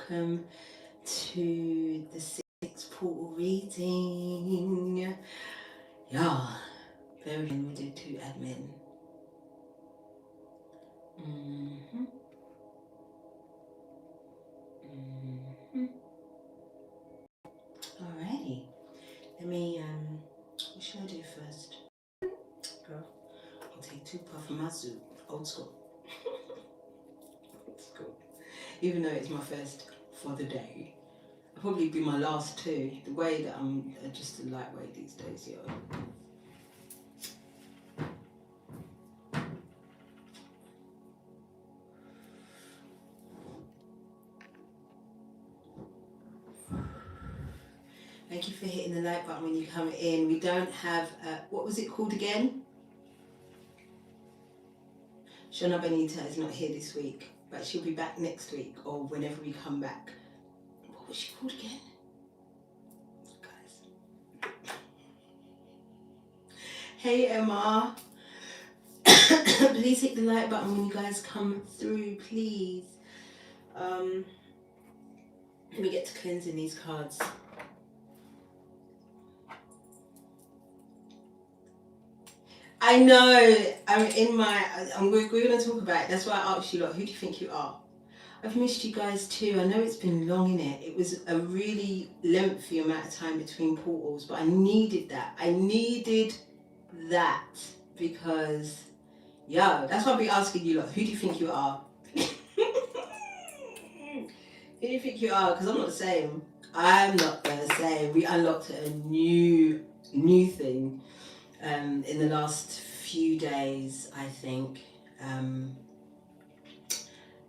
welcome to the 6 portal reading. Yeah, very we do 2 admin. Alrighty, let me what should I do first? Girl, I'll take 2 puffs from my soup, old school. Old school. Even though it's my first for the day. It'll probably be my last 2. The way that I'm just a lightweight these days, yo. Thank you for hitting the like button when you come in. We don't have, what was it called again? Shona Benita is not here this week, but she'll be back next week or whenever we come back. What was she called again? Guys. Hey Emma. Please hit the like button when you guys come through, please. Let me get to cleansing these cards. I know, we're going to talk about it. That's why I asked you, like, who do you think you are? I've missed you guys too. I know it's been long, innit? It was a really lengthy amount of time between portals, but I needed that. I needed that because, yo, that's why I'll be asking you, like, who do you think you are? Who do you think you are? Because I'm not the same. I'm not the same. We unlocked a new thing. In the last few days, I think.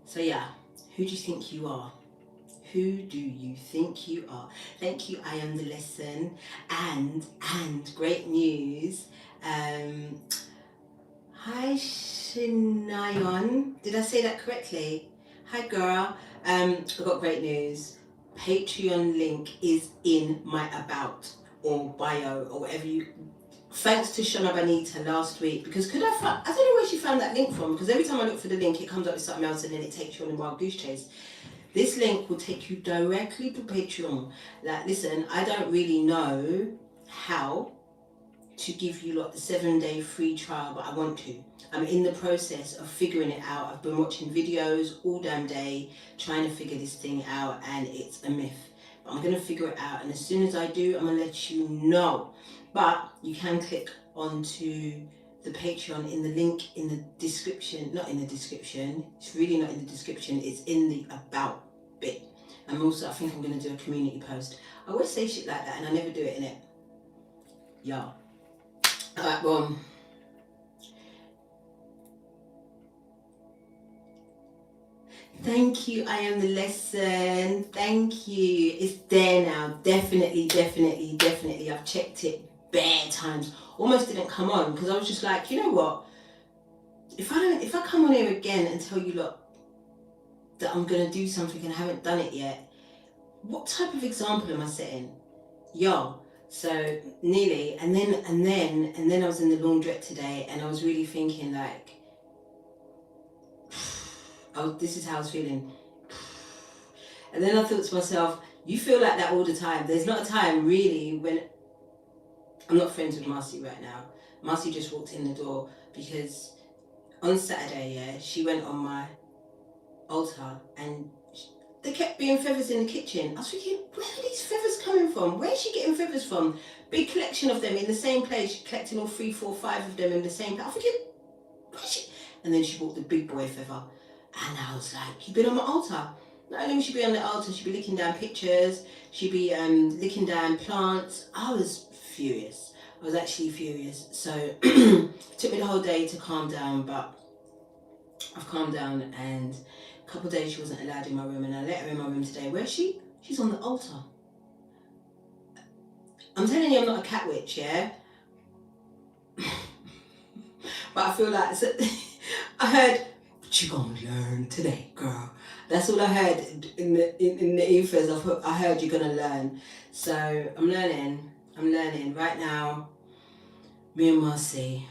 So yeah, who do you think you are? Who do you think you are? Thank you, I am the lesson. And great news. Hi Shinayon. Did I say that correctly? Hi girl. I've got great news. Patreon link is in my about or bio or whatever you. Thanks to Shona Benita last week, because I don't know where she found that link from, because every time I look for the link it comes up with something else and then it takes you on a wild goose chase. This link will take you directly to Patreon. Like, listen, I don't really know how to give you like the 7-day free trial, but I want to. I'm in the process of figuring it out. I've been watching videos all damn day trying to figure this thing out, and it's a myth. But I'm going to figure it out, and as soon as I do, I'm going to let you know. But you can click onto the Patreon in the link in the description. Not in the description. It's really not in the description. It's in the about bit. And also, I think I'm going to do a community post. I always say shit like that and I never do it, innit? Yeah. Alright, well. Thank you, I am the lesson. Thank you. It's there now. Definitely. I've checked it bare times. Almost didn't come on because I was just like, you know what? If I come on here again and tell you, look, that I'm gonna do something and I haven't done it yet, what type of example am I setting? Yo. So nearly, and then I was in the laundrette today and I was really thinking like, this is how I was feeling. And then I thought to myself, you feel like that all the time. There's not a time really when I'm not friends with Marcy right now. Marcy just walked in the door because on Saturday, yeah, she went on my altar and there kept being feathers in the kitchen. I was thinking, where are these feathers coming from? Where's she getting feathers from? Big collection of them in the same place. She collecting all 3, 4, 5 of them in the same place. I was thinking, where's she? And then she bought the big boy feather. And I was like, you've been on my altar. Not only would she be on the altar, she'd be licking down pictures. She'd be licking down plants. I was furious. I was actually furious. So it took me the whole day to calm down, but I've calmed down, and a couple of days she wasn't allowed in my room, and I let her in my room today. Where is she? She's on the altar. I'm telling you, I'm not a cat witch, yeah? But I feel like, so, I heard, what you gonna learn today, girl? That's all I heard in the ethers. I heard you're gonna learn. So I'm learning. Right now, me and Marcy,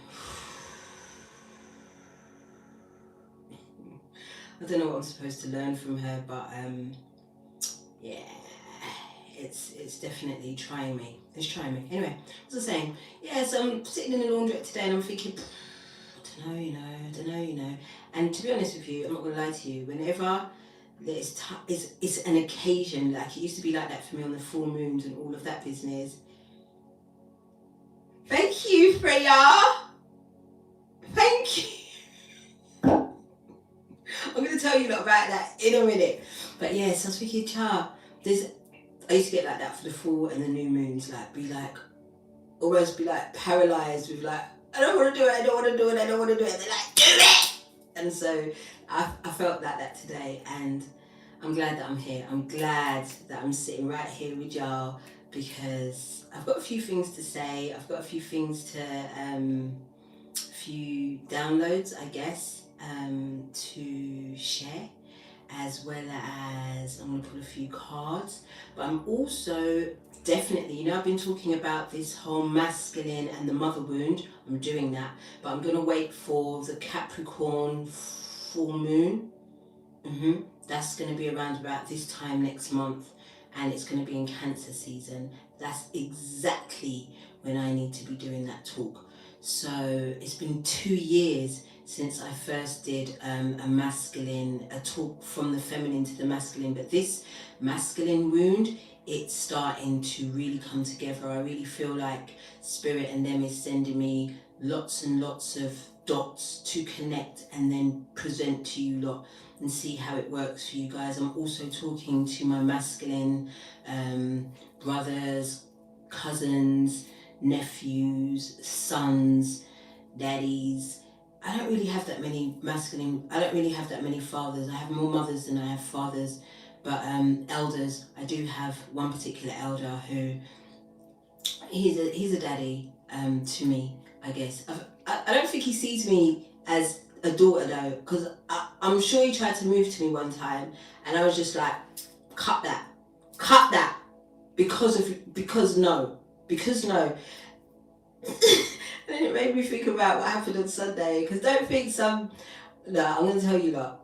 I don't know what I'm supposed to learn from her, but it's definitely trying me. It's trying me. Anyway, what was I saying? Yeah, so I'm sitting in the laundrette today and I'm thinking, I don't know. And to be honest with you, I'm not gonna lie to you. Whenever it's an occasion, like it used to be like that for me on the full moons and all of that business. Thank you, Freya. Thank you. I'm going to tell you about that in a minute. But yes, I was thinking, I used to get like that for the full and the new moons, like be like, almost be like paralyzed with like, I don't want to do it. And they're like, do it. And so I felt that today, and I'm glad that I'm here. I'm glad that I'm sitting right here with y'all, because I've got a few things to say. I've got a few things to, few downloads, I guess, to share, as well as I'm going to pull a few cards. But I'm also definitely, I've been talking about this whole masculine and the mother wound. I'm doing that, but I'm going to wait for the Capricorn full moon. That's going to be around about this time next month, and it's going to be in Cancer season. That's exactly when I need to be doing that talk. So it's been 2 years since I first did a talk from the feminine to the masculine. But this masculine wound, it's starting to really come together. I really feel like Spirit and them is sending me lots and lots of dots to connect and then present to you lot and see how it works for you guys. I'm also talking to my masculine brothers, cousins, nephews, sons, daddies. I don't really have that many fathers. I have more mothers than I have fathers. But elders, I do have one particular elder who, he's a daddy to me, I guess. I don't think he sees me as a daughter though, because I'm sure he tried to move to me one time, and I was just like, cut that, because no. And then it made me think about what happened on Sunday, because don't think I'm going to tell you that.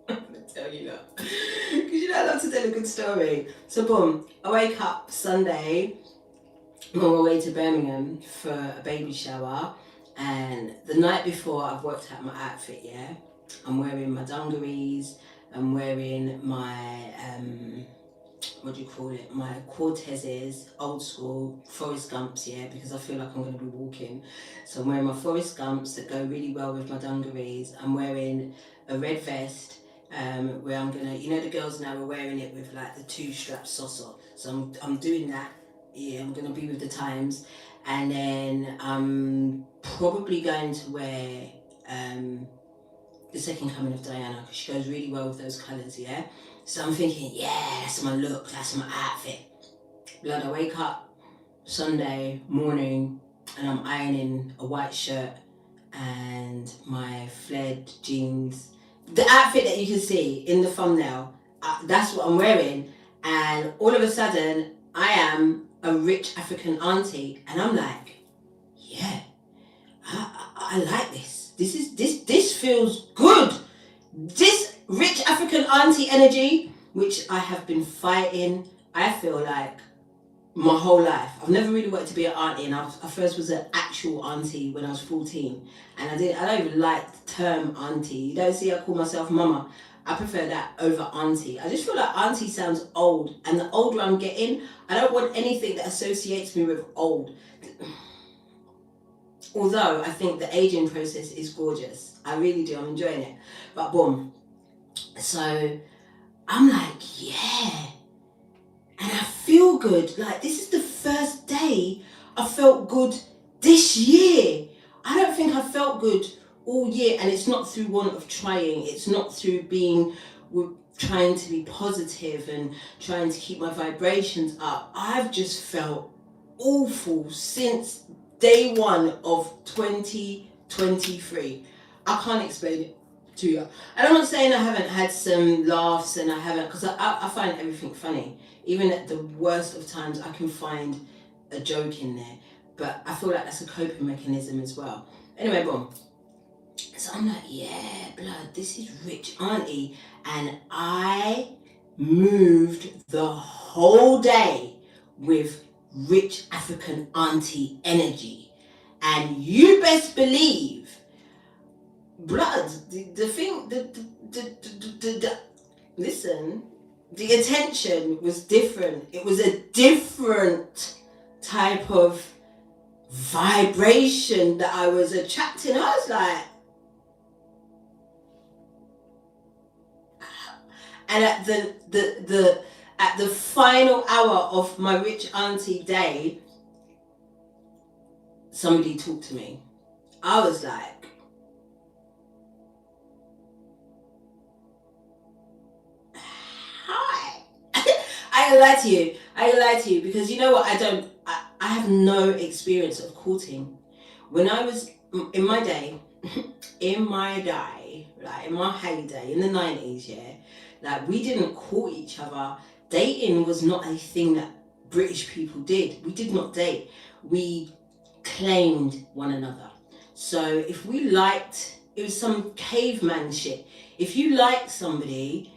I'm going to tell you that. Because I love to tell a good story. So boom, I wake up Sunday, I'm on my way to Birmingham for a baby shower, and the night before I've worked out my outfit, yeah? I'm wearing my dungarees, I'm wearing my, my Cortezes, old school, Forrest Gumps, yeah, because I feel like I'm going to be walking. So I'm wearing my Forrest Gumps that go really well with my dungarees. I'm wearing a red vest, where I'm going to, the girls now are wearing it with like the 2-strap sosso. So I'm doing that. Yeah, I'm going to be with the times. And then I'm probably going to wear the Second Coming of Diana, because she goes really well with those colours, yeah? So I'm thinking, yeah, that's my look, that's my outfit. Blood, I wake up Sunday morning and I'm ironing a white shirt and my flared jeans. The outfit that you can see in the thumbnail, that's what I'm wearing. And all of a sudden, I am a rich African auntie, and I'm like, yeah, I like this. This feels good. This rich African auntie energy, which I have been fighting, I feel like, my whole life. I've never really wanted to be an auntie, and I first was an actual auntie when I was 14. And I don't even like the term auntie. You don't see I call myself mama. I prefer that over auntie. I just feel like auntie sounds old, and the older I'm getting, I don't want anything that associates me with old. Although I think the aging process is gorgeous. I really do, I'm enjoying it. But boom. So I'm like, yeah. And I feel good. Like, this is the first day I felt good this year. I don't think I felt good all year, and it's not through want of trying. It's not through trying to be positive and trying to keep my vibrations up. I've just felt awful since day one of 2023. I can't explain it to you. And I'm not saying I haven't had some laughs, and I haven't, because I find everything funny. Even at the worst of times, I can find a joke in there. But I feel like that's a coping mechanism as well. Anyway, boom. So I'm like, yeah, blood, this is rich auntie. And I moved the whole day with rich African auntie energy. And you best believe, blood, the thing, listen, the attention was different. It was a different type of vibration that I was attracting. I was like, and at the final hour of my rich auntie day, somebody talked to me. I was like, hi. I ain't lie to you. I ain't lie to you because you know what? I have no experience of courting. When I was in my day, like in my heyday in the 90s, yeah, like we didn't court each other. Dating was not a thing that British people did. We did not date. We claimed one another. So if we liked, it was some caveman shit. If you liked somebody,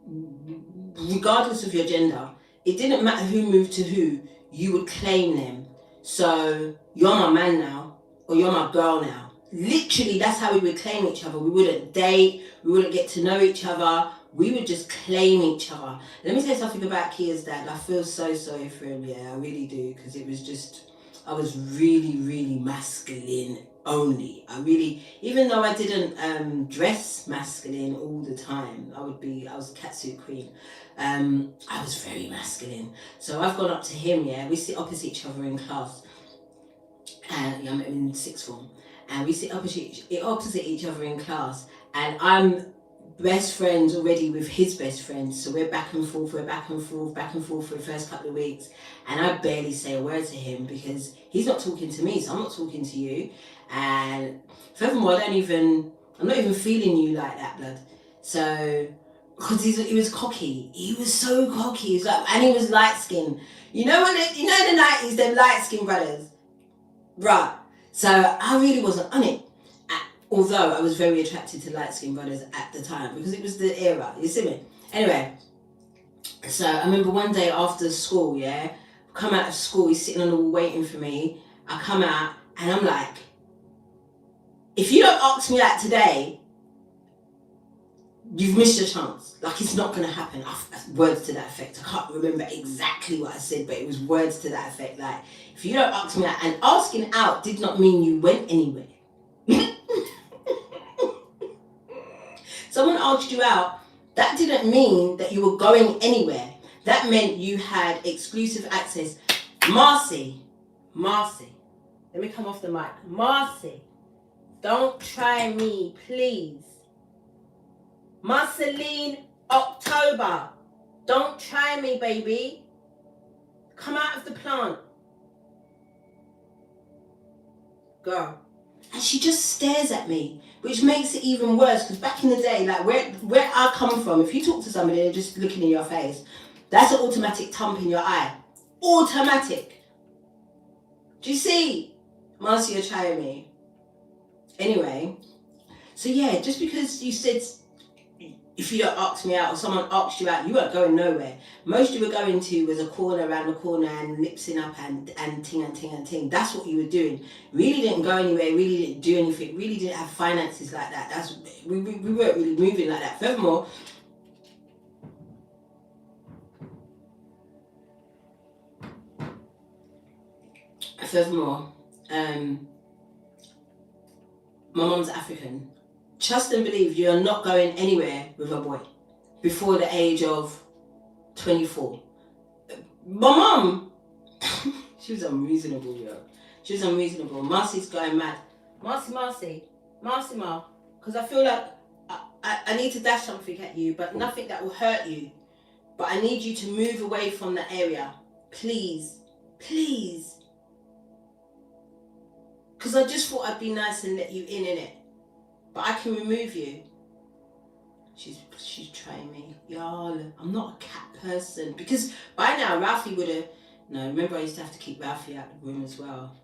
regardless of your gender, it didn't matter who moved to who, you would claim them. So you're my man now, or you're my girl now. Literally, that's how we would claim each other. We wouldn't date, we wouldn't get to know each other, we would just claim each other. Let me say something about Kia's dad. I feel so sorry for him, yeah, I really do, because it was just, I was really, really masculine only. Even though I didn't dress masculine all the time, I was a catsuit queen. I was very masculine. So I've gone up to him, yeah, we sit opposite each other in class. And I'm in sixth form. And we sit opposite each other in class. And I'm best friends already with his best friend. So we're back and forth for the first couple of weeks. And I barely say a word to him because he's not talking to me, so I'm not talking to you. And furthermore, I'm not even feeling you like that, blood. So, because he was cocky. He was so cocky. He was like, and he was light skinned. You know in the 90s, them light skinned brothers. Right. So I really wasn't on it. Although I was very attracted to light skinned brothers at the time because it was the era. You see me? Anyway, so I remember one day after school, yeah, come out of school, he's sitting on the wall waiting for me. I come out and I'm like, if you don't ask me that today, you've missed your chance. Like, it's not going to happen. Words to that effect. I can't remember exactly what I said, but it was words to that effect. Like, if you don't ask me that, and asking out did not mean you went anywhere. Someone asked you out, that didn't mean that you were going anywhere. That meant you had exclusive access. Marcy, let me come off the mic. Marcy, don't try me, please. Marceline October, don't try me, baby. Come out of the plant. Girl. And she just stares at me, which makes it even worse, because back in the day, like where I come from, if you talk to somebody and they're just looking in your face, that's an automatic thump in your eye. Automatic. Do you see? Marcy, you're trying me. Anyway, so yeah, just because you said, if you don't ask me out or someone asked you out, you weren't going nowhere. Most you were going to was a corner around the corner and lipsing up and ting and ting and ting. That's what you were doing. Really didn't go anywhere, really didn't do anything, really didn't have finances like that. We weren't really moving like that. Furthermore, my mum's African. Trust and believe you are not going anywhere with a boy before the age of 24. My mum, she was unreasonable, yo. She was unreasonable. Marcy's going mad. Marcy, Ma. Because I feel like I need to dash something at you, but nothing that will hurt you. But I need you to move away from the area. Please. Because I just thought I'd be nice and let you in it. But I can remove you. She's trying me. Y'all, I'm not a cat person. Because by now, Ralphie would have... No, remember I used to have to keep Ralphie out of the room as well.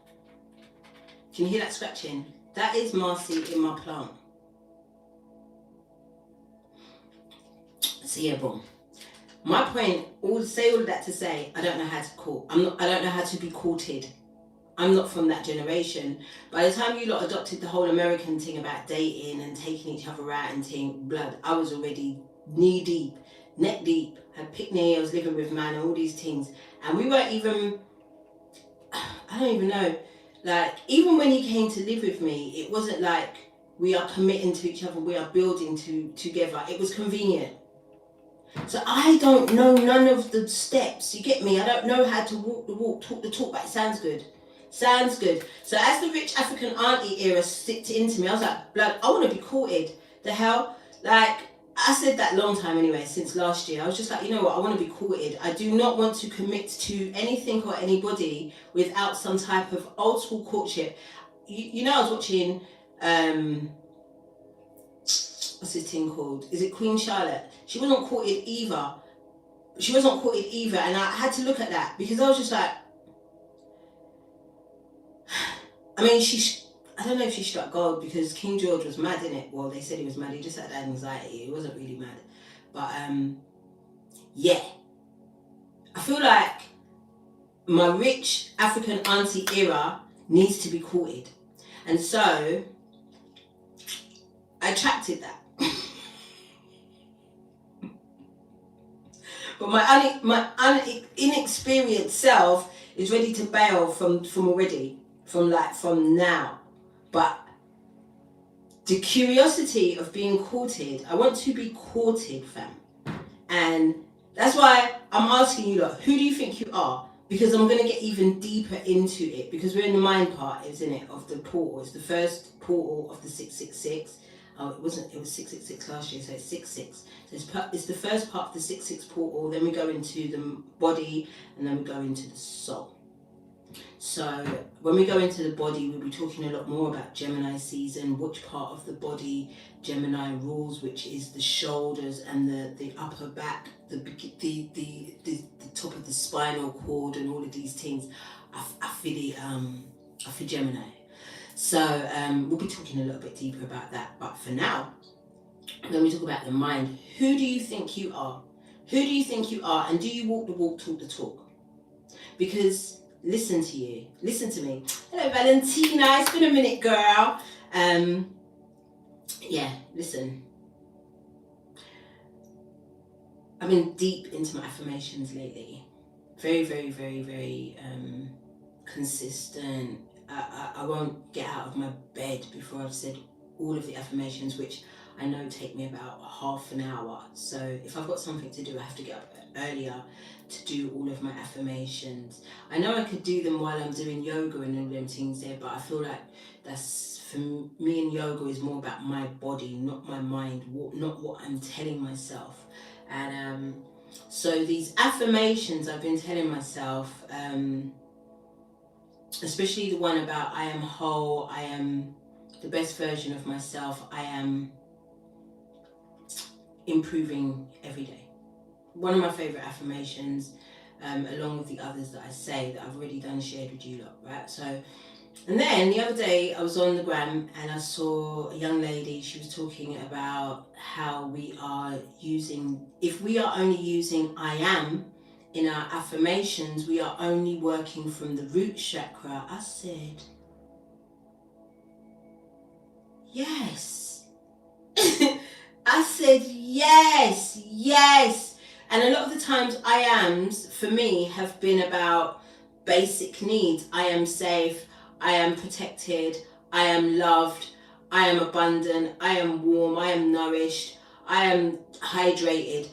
Can you hear that scratching? That is Marcy in my plant. So yeah, boom. My point, all of that to say, I don't know how to court. I don't know how to be courted. I'm not from that generation. By the time you lot adopted the whole American thing about dating and taking each other out and thing, blood, I was already knee deep, neck deep, had picnic, I was living with man, all these things. And we weren't even, I don't even know, like, even when he came to live with me, it wasn't like we are committing to each other, we are building together. It was convenient. So I don't know none of the steps, you get me? I don't know how to walk the walk, talk the talk, but it sounds good. Sounds good. So as the rich African auntie era sticked into me, I was like, blood, I want to be courted. The hell? Like, I said that long time anyway, since last year. I was just like, you know what, I want to be courted. I do not want to commit to anything or anybody without some type of old school courtship. You know, I was watching, what's this thing called? Is it Queen Charlotte? She wasn't courted either. And I had to look at that because I was just like, I mean, I don't know if she struck gold because King George was mad, innit? Well, they said he was mad. He just had anxiety. He wasn't really mad. But, yeah. I feel like my rich African auntie era needs to be courted. And so, I attracted that. But my inexperienced self is ready to bail from already. From now. But the curiosity of being courted, I want to be courted, fam. And that's why I'm asking you lot, who do you think you are? Because I'm going to get even deeper into it, because we're in the mind part, isn't it, of the portal. It's the first portal of the 666. Oh, it was 666 last year, so it's 66. So it's the first part of the 66 portal, then we go into the body, and then we go into the soul. So when we go into the body, we'll be talking a lot more about Gemini season, which part of the body Gemini rules, which is the shoulders and the upper back, the top of the spinal cord and all of these things. I feel Gemini. So we'll be talking a little bit deeper about that. But for now, when we talk about the mind, who do you think you are? Who do you think you are? And do you walk the walk, talk the talk? Because listen to me. Hello, Valentina. It's been a minute, girl. Yeah, listen. I've been deep into my affirmations lately. Very, very, very, very consistent. I won't get out of my bed before I've said all of the affirmations, which I know take me about half an hour. So if I've got something to do, I have to get up earlier to do all of my affirmations. I know I could do them while I'm doing yoga and all them things there, but I feel like that's, for me, and yoga is more about my body, not my mind, not what I'm telling myself. And so these affirmations I've been telling myself, especially the one about I am whole, I am the best version of myself, I am improving every day. One of my favourite affirmations, along with the others that I say that I've already done shared with you lot, right? So, and then the other day I was on the gram and I saw a young lady, she was talking about how we are using, if we are only using I am in our affirmations, we are only working from the root chakra. I said, yes. I said, yes. And a lot of the times I ams, for me, have been about basic needs. I am safe, I am protected, I am loved, I am abundant, I am warm, I am nourished, I am hydrated.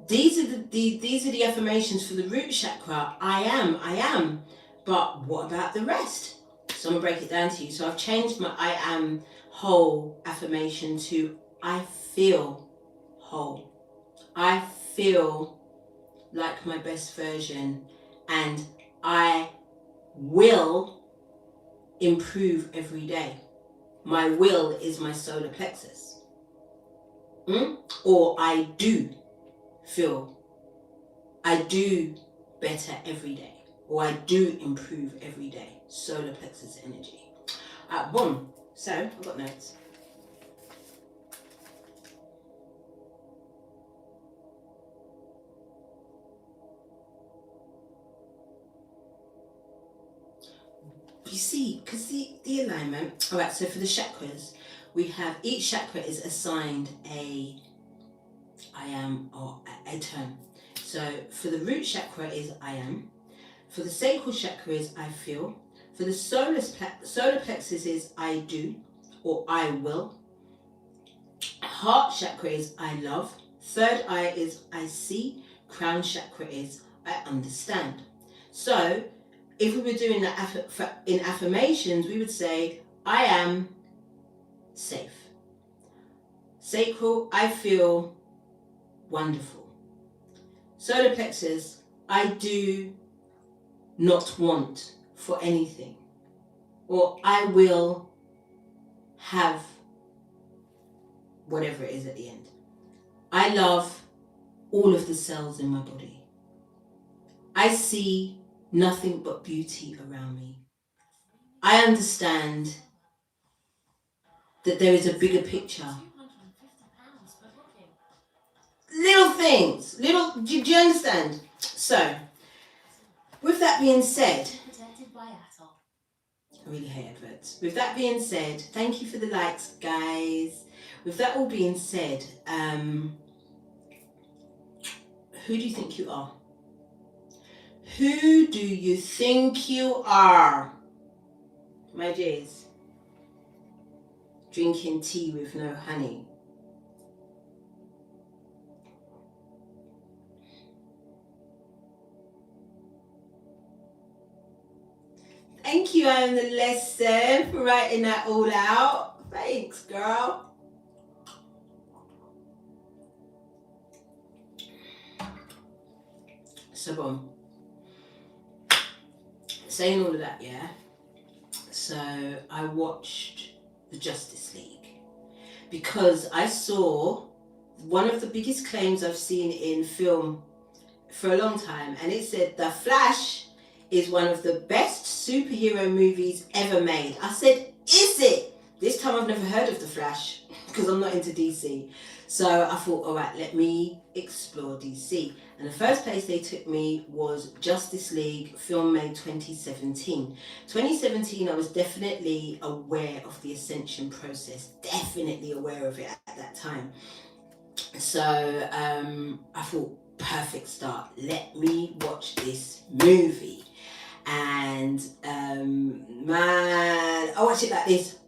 These are the affirmations for the root chakra. I am. But what about the rest? So I'm going to break it down to you. So I've changed my I am whole affirmation to I feel whole. I feel like my best version, and I will improve every day. My will is my solar plexus. Or I do better every day, or I do improve every day. Solar plexus energy. Boom. So I've got notes. You see, because the alignment. All right. So for the chakras, we have each chakra is assigned a I am or a term. So for the root chakra is I am. For the sacral chakra is I feel. For the solar plexus is I do or I will. Heart chakra is I love. Third eye is I see. Crown chakra is I understand. So if we were doing that in affirmations, we would say I am safe. Sacral, I feel wonderful. Solar plexus, I do not want for anything, or I will have whatever it is at the end. I love all of the cells in my body. I see nothing but beauty around me. I understand that there is a bigger picture. Little things, do you understand? So, with that being said, I really hate adverts. With that being said, thank you for the likes, guys. With that all being said, who do you think you are? Who do you think you are? My J's. Drinking tea with no honey. Thank you, I am the lesson, for writing that all out. Thanks, girl. So, boom. Saying all of that, yeah. So, I watched the Justice League because I saw one of the biggest claims I've seen in film for a long time, and it said The Flash is one of the best superhero movies ever made. I said, is it? This time I've never heard of The Flash because I'm not into DC. So I thought, all right, let me explore DC. And the first place they took me was Justice League, film made 2017. 2017, I was definitely aware of the Ascension process, definitely aware of it at that time. So I thought, perfect start. Let me watch this movie. And man, I watched it like this.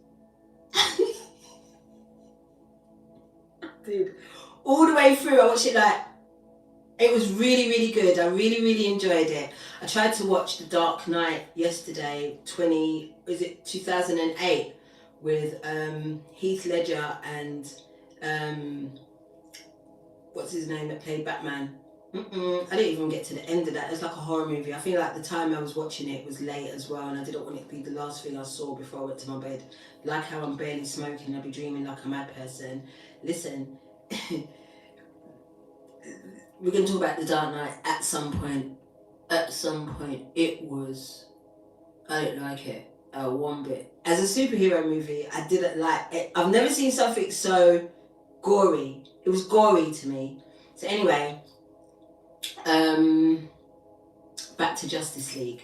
Dude, all the way through, I watched it like, it was really, really good. I really, really enjoyed it. I tried to watch The Dark Knight yesterday, 2008, with Heath Ledger and what's his name that played Batman? I didn't even get to the end of that. It was like a horror movie. I feel like the time I was watching it was late as well, and I didn't want it to be the last thing I saw before I went to my bed. Like how I'm barely smoking, I'll be dreaming like a mad person. Listen, we're going to talk about The Dark Knight at some point. At some point, it was, I didn't like it one bit. As a superhero movie, I didn't like it. I've never seen something so gory. It was gory to me. So anyway, back to Justice League.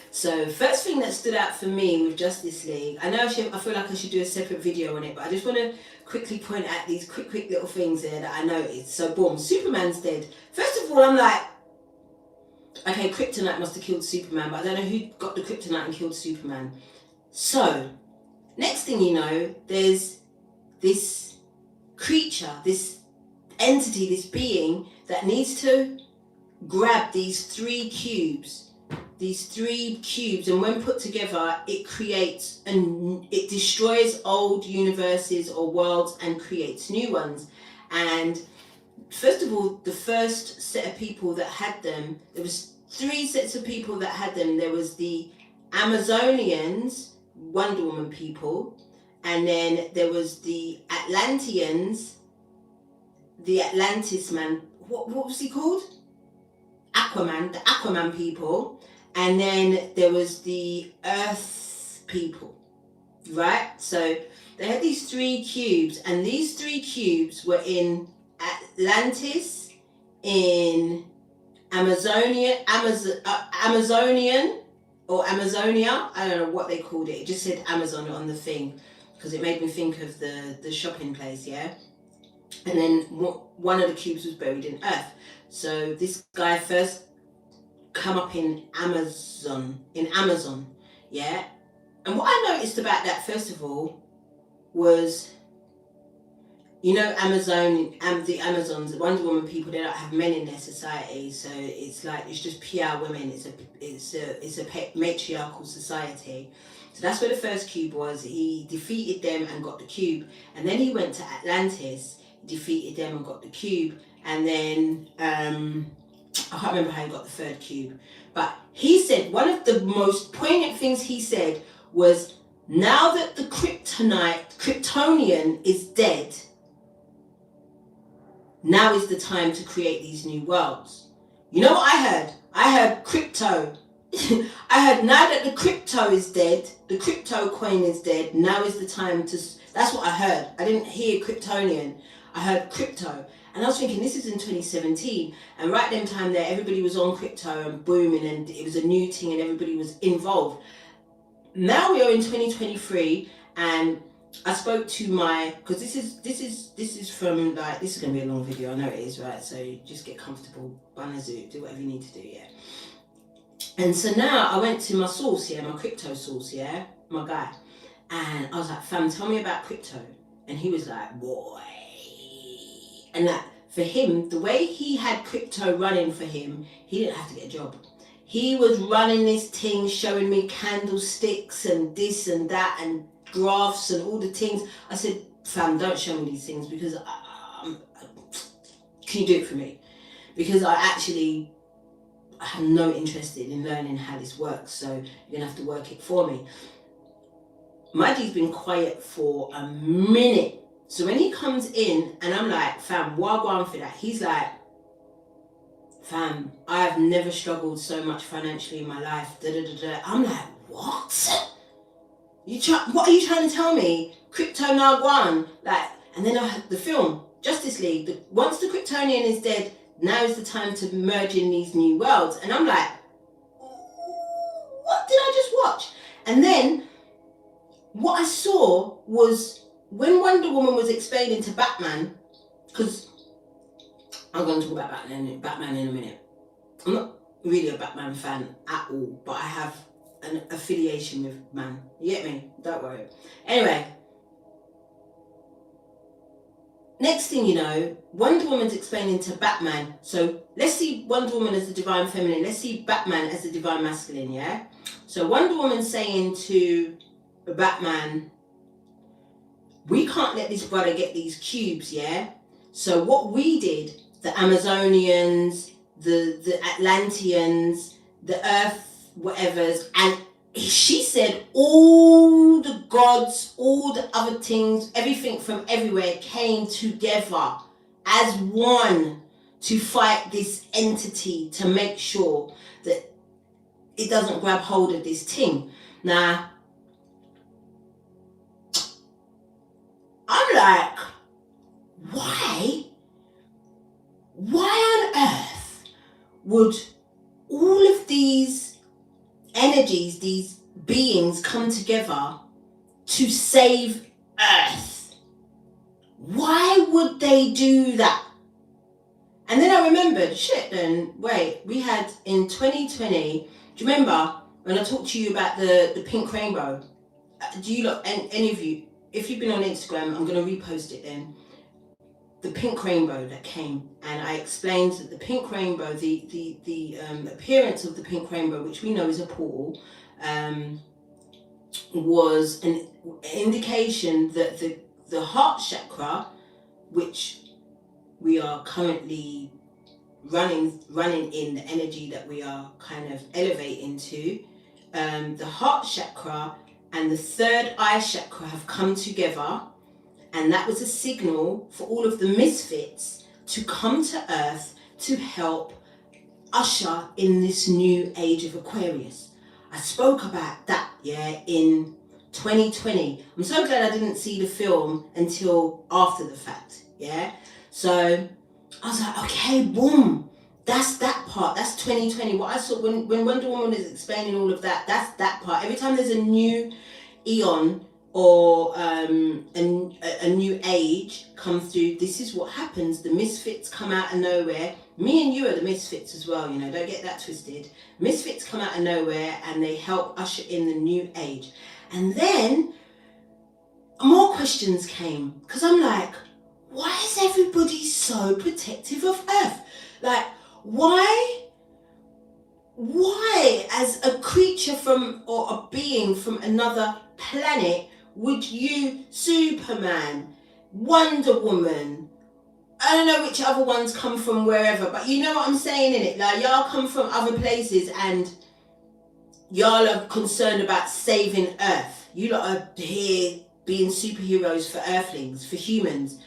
So first thing that stood out for me with Justice League, I feel like I should do a separate video on it, but I just want to quickly point out these quick little things there that I noticed. So boom, Superman's dead. First of all, I'm like, okay, kryptonite must have killed Superman, but I don't know who got the kryptonite and killed Superman. So next thing you know, there's this creature, this entity, this being that needs to grab these three cubes, and when put together, it creates and it destroys old universes or worlds and creates new ones. And first of all, the first set of people that had them, there was three sets of people that had them. There was the Amazonians, Wonder Woman people, and then there was the Atlanteans, the Atlantis man. What was he called? Aquaman, the Aquaman people, and then there was the Earth people, right? So They had these 3 cubes, and these 3 cubes were in Atlantis, in Amazonian or Amazonia. I don't know what they called it. It just said Amazon on the thing because it made me think of the shopping place, yeah. And then one of the cubes was buried in Earth. So this guy first come up in Amazon, yeah. And what I noticed about that, first of all, was, you know, the Amazons, the Wonder Woman people, they don't have men in their society, so it's like it's just pure women. It's a matriarchal society. So that's where the first cube was. He defeated them and got the cube, and then he went to Atlantis, defeated them and got the cube, and then I can't remember how he got the 3rd cube. But he said one of the most poignant things he said was, now that the Kryptonian is dead, now is the time to create these new worlds. You know what I heard? I heard crypto. I heard, now that the crypto is dead, the crypto coin is dead, now is the time to... That's what I heard. I didn't hear Kryptonian. I heard crypto. And I was thinking, this is in 2017. And right then time there, everybody was on crypto and booming, and it was a new thing and everybody was involved. Now we are in 2023, and I spoke to my, because this is from, like, this is going to be a long video, I know it is, right? So just get comfortable, banazoo, do whatever you need to do, yeah. And so now I went to my source, yeah, my crypto source, yeah, my guy. And I was like, fam, tell me about crypto. And he was like, boy. And that, for him, the way he had crypto running for him, he didn't have to get a job. He was running this thing, showing me candlesticks and this and that and graphs and all the things. I said, fam, don't show me these things, because can you do it for me? Because I have no interest in learning how this works, so you're gonna have to work it for me. Maji's been quiet for a minute. So when he comes in and I'm like, fam, wagwan for that, he's like, fam, I have never struggled so much financially in my life. I'm like, what? What are you trying to tell me? Crypto Nagwan? Like, and then I had the film, Justice League. Once the Kryptonian is dead, now is the time to merge in these new worlds. And I'm like, what did I just watch? And then what I saw was, when Wonder Woman was explaining to Batman, because I'm going to talk about Batman in a minute. I'm not really a Batman fan at all, but I have an affiliation with man. You get me? Don't worry. Anyway, next thing you know, Wonder Woman's explaining to Batman. So let's see Wonder Woman as the divine feminine. Let's see Batman as the divine masculine, yeah? So Wonder Woman's saying to Batman, we can't let this brother get these cubes, yeah? So what we did, the Amazonians, the Atlanteans, the Earth, whatevers, and she said all the gods, all the other things, everything from everywhere came together as one to fight this entity, to make sure that it doesn't grab hold of this thing. Now, I'm like, why on earth would all of these energies, these beings come together to save Earth? Why would they do that? And then I remembered, shit then, wait, we had in 2020, do you remember when I talked to you about the pink rainbow? Do you look, and any of you, if you've been on Instagram, I'm going to repost it then. The pink rainbow that came, and I explained that the pink rainbow, the appearance of the pink rainbow, which we know is a portal, was an indication that the heart chakra, which we are currently running in, the energy that we are kind of elevating to, the heart chakra and the third eye chakra have come together, and that was a signal for all of the misfits to come to Earth to help usher in this new age of Aquarius. I spoke about that, yeah, in 2020. I'm so glad I didn't see the film until after the fact. Yeah. So I was like, okay, boom. That's that part. That's 2020. What I saw when Wonder Woman is explaining all of that, that's that part. Every time there's a new eon or a new age come through, this is what happens. The misfits come out of nowhere. Me and you are the misfits as well, don't get that twisted. Misfits come out of nowhere and they help usher in the new age. And then more questions came, because I'm like, why is everybody so protective of Earth? Like, why as a creature from, or a being from another planet, would you, Superman, Wonder Woman, I don't know which other ones come from wherever, but you know what I'm saying, innit? Like, y'all come from other places and y'all are concerned about saving Earth. You lot are here being superheroes for Earthlings, for humans.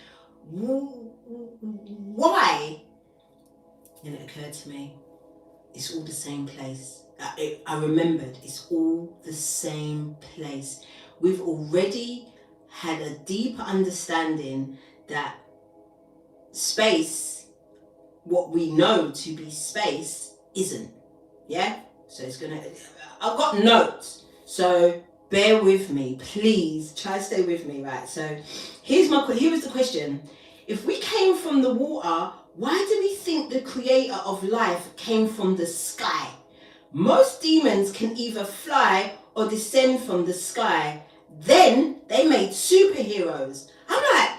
Why? And it occurred to me, it's all the same place. I remembered, it's all the same place. We've already had a deeper understanding that space, what we know to be space, isn't. Yeah? So I've got notes. So bear with me, please. Try to stay with me, right? So here was the question. If we came from the water, why do we think the creator of life came from the sky? Most demons can either fly or descend from the sky. Then they made superheroes. I'm like,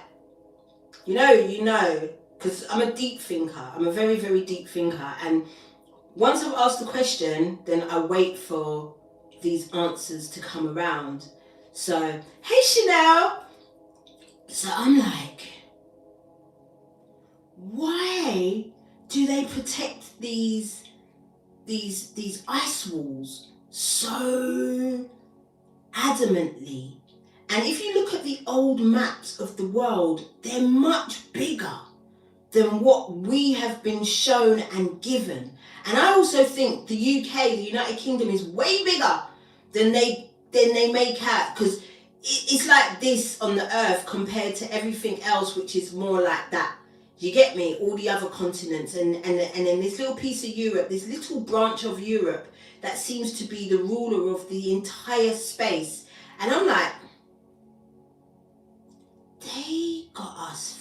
you know, because I'm a deep thinker. I'm a very, very deep thinker. And once I've asked the question, then I wait for these answers to come around. So, hey Chanel. So I'm like, why do they protect these ice walls so adamantly? And if you look at the old maps of the world, they're much bigger than what we have been shown and given. And I also think the UK, the United Kingdom, is way bigger than they make out, because it's like this on the earth compared to everything else, which is more like that. You get me? All the other continents, and then this little piece of Europe, this little branch of Europe that seems to be the ruler of the entire space. And I'm like, they got us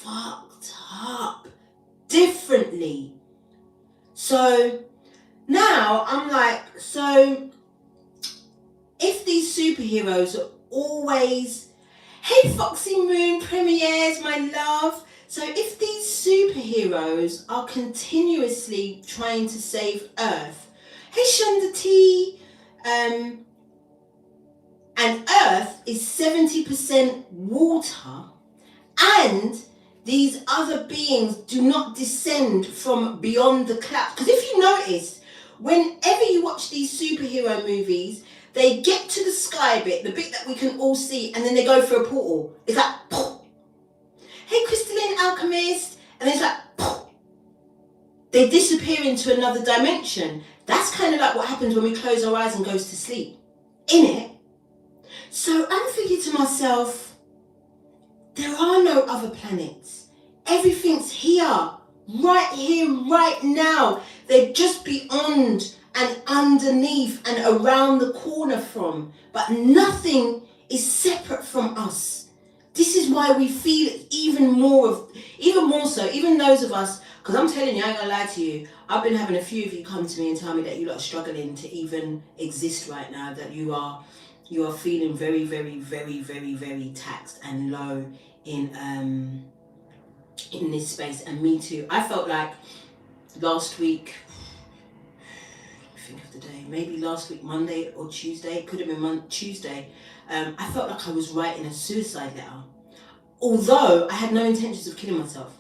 fucked up differently. So now I'm like, so if these superheroes are always, hey Foxy Moon premieres, my love. So if these superheroes are continuously trying to save Earth, hey Shonda T, and Earth is 70% water, and these other beings do not descend from beyond the clouds. Because if you notice, whenever you watch these superhero movies, they get to the sky bit, the bit that we can all see, and then they go through a portal. It's like, poof. Hey Crystalline Alchemist, and it's like, poof. They disappear into another dimension. That's kind of like what happens when we close our eyes and goes to sleep, innit? So I'm thinking to myself, there are no other planets. Everything's here, right now. They're just beyond and underneath and around the corner from, but nothing is separate from us. This is why we feel it even more so, even those of us, because I'm telling you, I ain't gonna lie to you, I've been having a few of you come to me and tell me that you lot are struggling to even exist right now, that you are feeling very, very, very, very, very taxed and low in this space. And me too. I felt like last week, think of the day, maybe last week, Monday or Tuesday, could have been Tuesday, I felt like I was writing a suicide letter. Although I had no intentions of killing myself.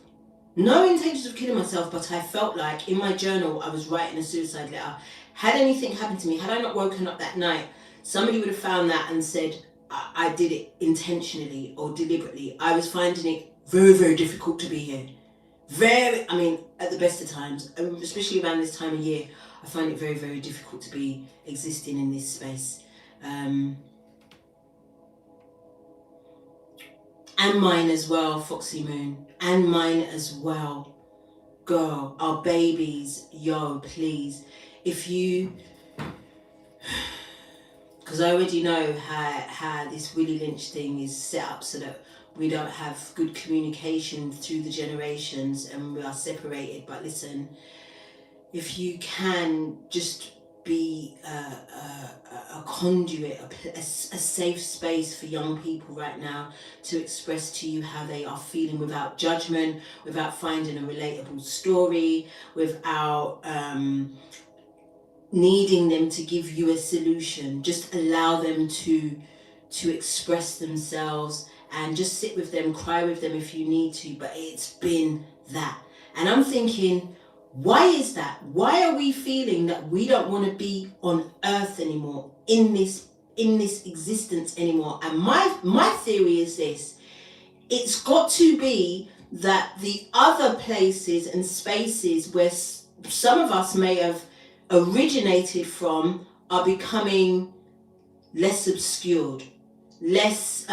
But I felt like in my journal I was writing a suicide letter. Had anything happened to me, had I not woken up that night, somebody would have found that and said I did it intentionally or deliberately. I was finding it very, very difficult to be here. At the best of times, especially around this time of year, I find it very, very difficult to be existing in this space. And mine as well, Foxy Moon. And mine as well. Girl, our babies, yo, please. If you, because I already know how this Willie Lynch thing is set up so that we don't have good communication through the generations and we are separated. But listen, if you can just be a conduit, a safe space for young people right now to express to you how they are feeling without judgment, without finding a relatable story, without needing them to give you a solution. Just allow them to express themselves and just sit with them, cry with them if you need to. But it's been that. And I'm thinking, why is that? Why are we feeling that we don't want to be on earth anymore, in this existence anymore? And my theory is this: it's got to be that the other places and spaces where some of us may have originated from are becoming less obscured, less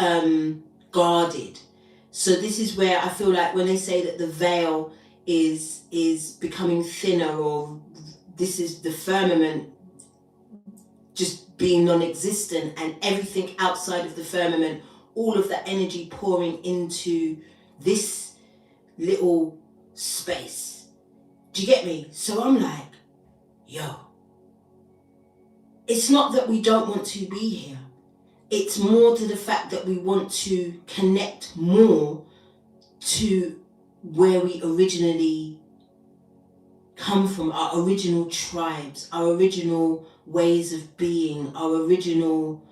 guarded. So this is where I feel like when they say that the veil is becoming thinner, or this is the firmament just being non-existent, and everything outside of the firmament, all of that energy pouring into this little space. Do you get me? So I'm like, yo, it's not that we don't want to be here. It's more to the fact that we want to connect more to where we originally come from, our original tribes, our original ways of being, our original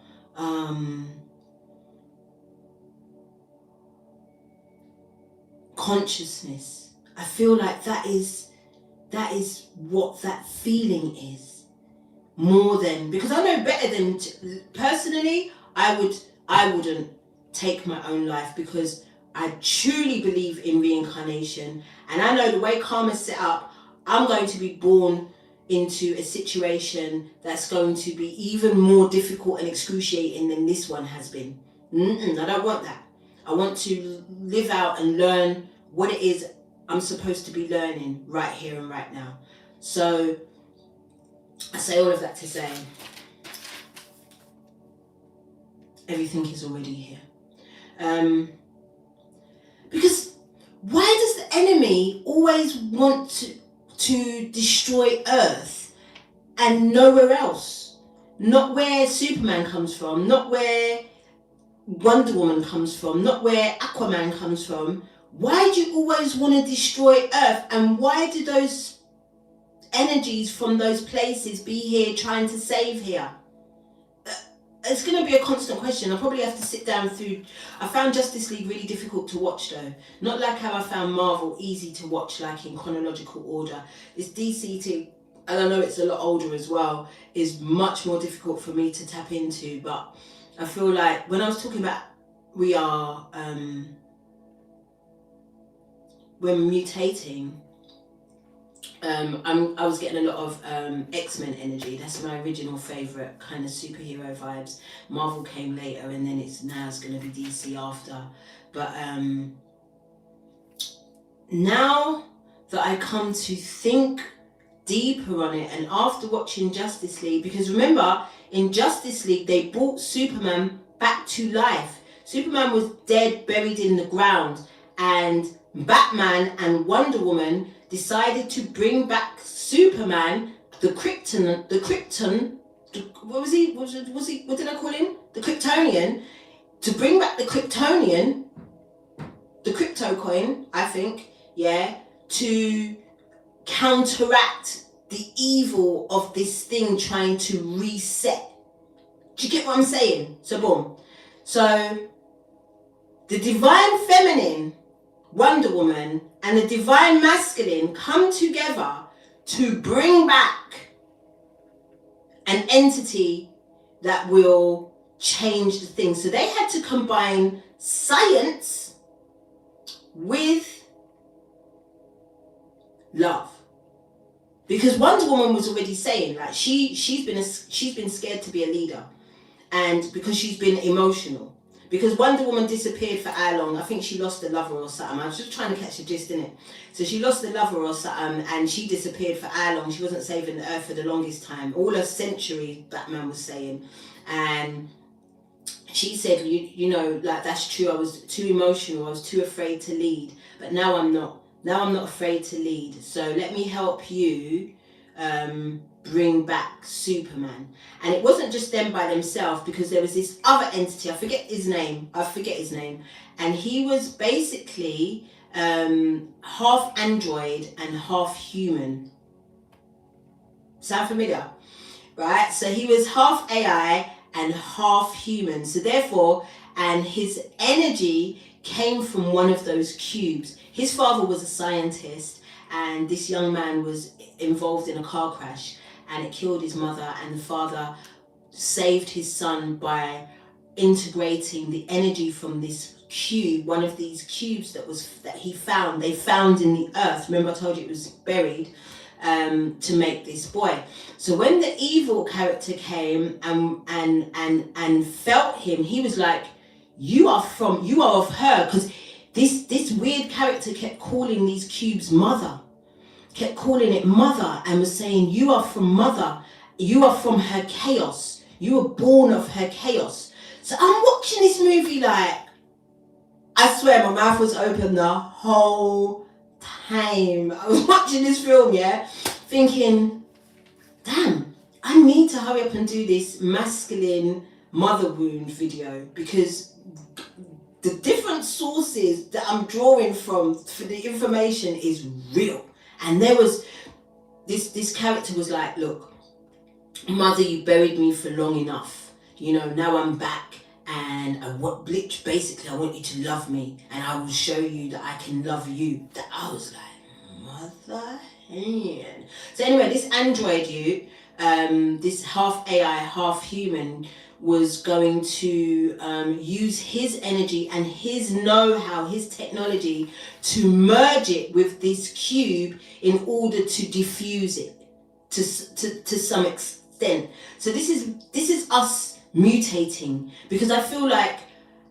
consciousness. I feel like that is what that feeling is, more than, because I know better than personally I wouldn't take my own life, because I truly believe in reincarnation, and I know the way karma's set up, I'm going to be born into a situation that's going to be even more difficult and excruciating than this one has been. I don't want that. I want to live out and learn what it is I'm supposed to be learning right here and right now. So I say all of that to say everything is already here. Because why does the enemy always want to destroy Earth and nowhere else? Not where Superman comes from, not where Wonder Woman comes from, not where Aquaman comes from. Why do you always want to destroy Earth? And why do those energies from those places be here trying to save here? It's going to be a constant question. I probably have to sit down through. I found Justice League really difficult to watch though. Not like how I found Marvel easy to watch, like in chronological order. This DC thing, and I know it's a lot older as well, is much more difficult for me to tap into. But I feel like when I was talking about we're mutating, I was getting a lot of X-Men energy. That's my original favourite kind of superhero vibes. Marvel came later, and then it's going to be DC after. But now that I come to think deeper on it, and after watching Justice League, because remember, in Justice League, they brought Superman back to life. Superman was dead, buried in the ground, and Batman and Wonder Woman decided to bring back Superman, what did I call him? The Kryptonian, to bring back the Kryptonian, the crypto coin, I think, to counteract the evil of this thing trying to reset. Do you get what I'm saying? So boom. So the divine feminine, Wonder Woman, and the divine masculine come together to bring back an entity that will change the thing. So they had to combine science with love. Because Wonder Woman was already saying, like, she's been scared to be a leader, and because she's been emotional. Because Wonder Woman disappeared for how long? I think she lost a lover or something. I was just trying to catch the gist, innit? So she lost a lover or something, and she disappeared for how long? She wasn't saving the earth for the longest time. All a century, Batman was saying. And she said, you know, like, that's true. I was too emotional. I was too afraid to lead. But now I'm not. Now I'm not afraid to lead. So let me help you bring back Superman. And it wasn't just them by themselves, because there was this other entity, I forget his name, and he was basically half android and half human. Sound familiar? Right? So he was half AI and half human. So therefore, and his energy came from one of those cubes. His father was a scientist, and this young man was involved in a car crash, and it killed his mother, and the father saved his son by integrating the energy from this cube, one of these cubes that they found in the earth. Remember I told you it was buried, to make this boy. So when the evil character came and felt him, he was like, you are of her, because this weird character kept calling these cubes mother. Kept calling it mother, and was saying, you are from mother, you are from her chaos, you were born of her chaos. So I'm watching this movie, like, I swear my mouth was open the whole time. I was watching this film, yeah, thinking, damn, I need to hurry up and do this masculine mother wound video, because the different sources that I'm drawing from for the information is real. And there was this character was like, look, mother, you buried me for long enough. You know, now I'm back, and I want you to love me, and I will show you that I can love you. That I was like, mother hand. So anyway, this android this half AI, half human, was going to use his energy and his know-how, his technology, to merge it with this cube in order to diffuse it to some extent. So this is us mutating, because I feel like,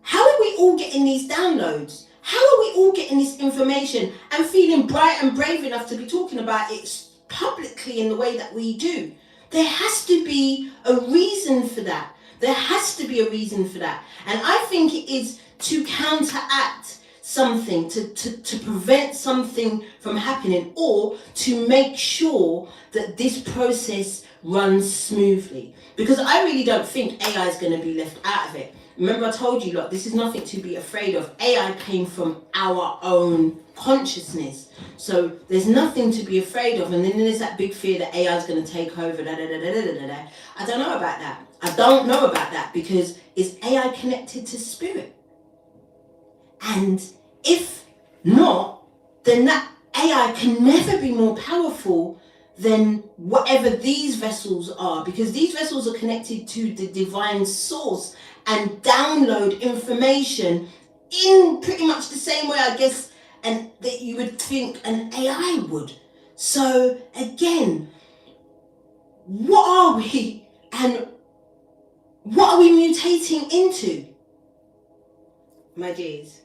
how are we all getting these downloads? How are we all getting this information and feeling bright and brave enough to be talking about it publicly in the way that we do? There has to be a reason for that. There has to be a reason for that. And I think it is to counteract something, to prevent something from happening, or to make sure that this process runs smoothly. Because I really don't think AI is going to be left out of it. Remember I told you, look, this is nothing to be afraid of. AI came from our own consciousness. So there's nothing to be afraid of. And then there's that big fear that AI is going to take over. I don't know about that. I don't know about that, because is AI connected to spirit? And if not, then that AI can never be more powerful than whatever these vessels are, because these vessels are connected to the divine source and download information in pretty much the same way, I guess, and that you would think an AI would. So again, what are we, and what are we mutating into? My G's.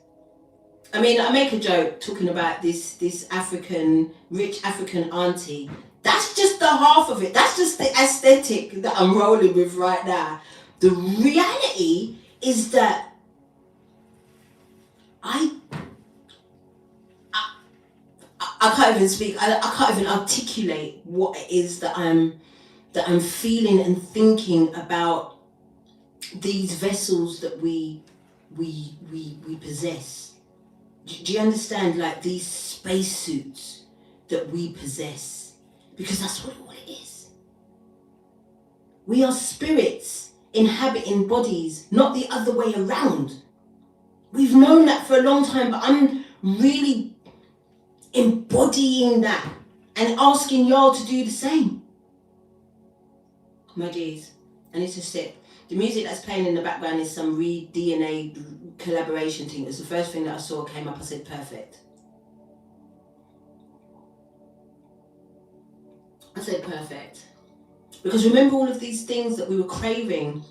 I mean, I make a joke talking about this rich African auntie. That's just the half of it. That's just the aesthetic that I'm rolling with right now. The reality is that I can't even speak. I can't even articulate what it is that I'm feeling and thinking about these vessels that we possess. Do you understand? Like these spacesuits that we possess, because that's what all it is. We are spirits inhabiting bodies, not the other way around. We've known that for a long time, but I'm really embodying that and asking y'all to do the same. My G's, I need to sit. The music that's playing in the background is some DNA collaboration thing. It was the first thing that I saw came up. I said, perfect. I said, perfect. Because remember all of these things that we were craving.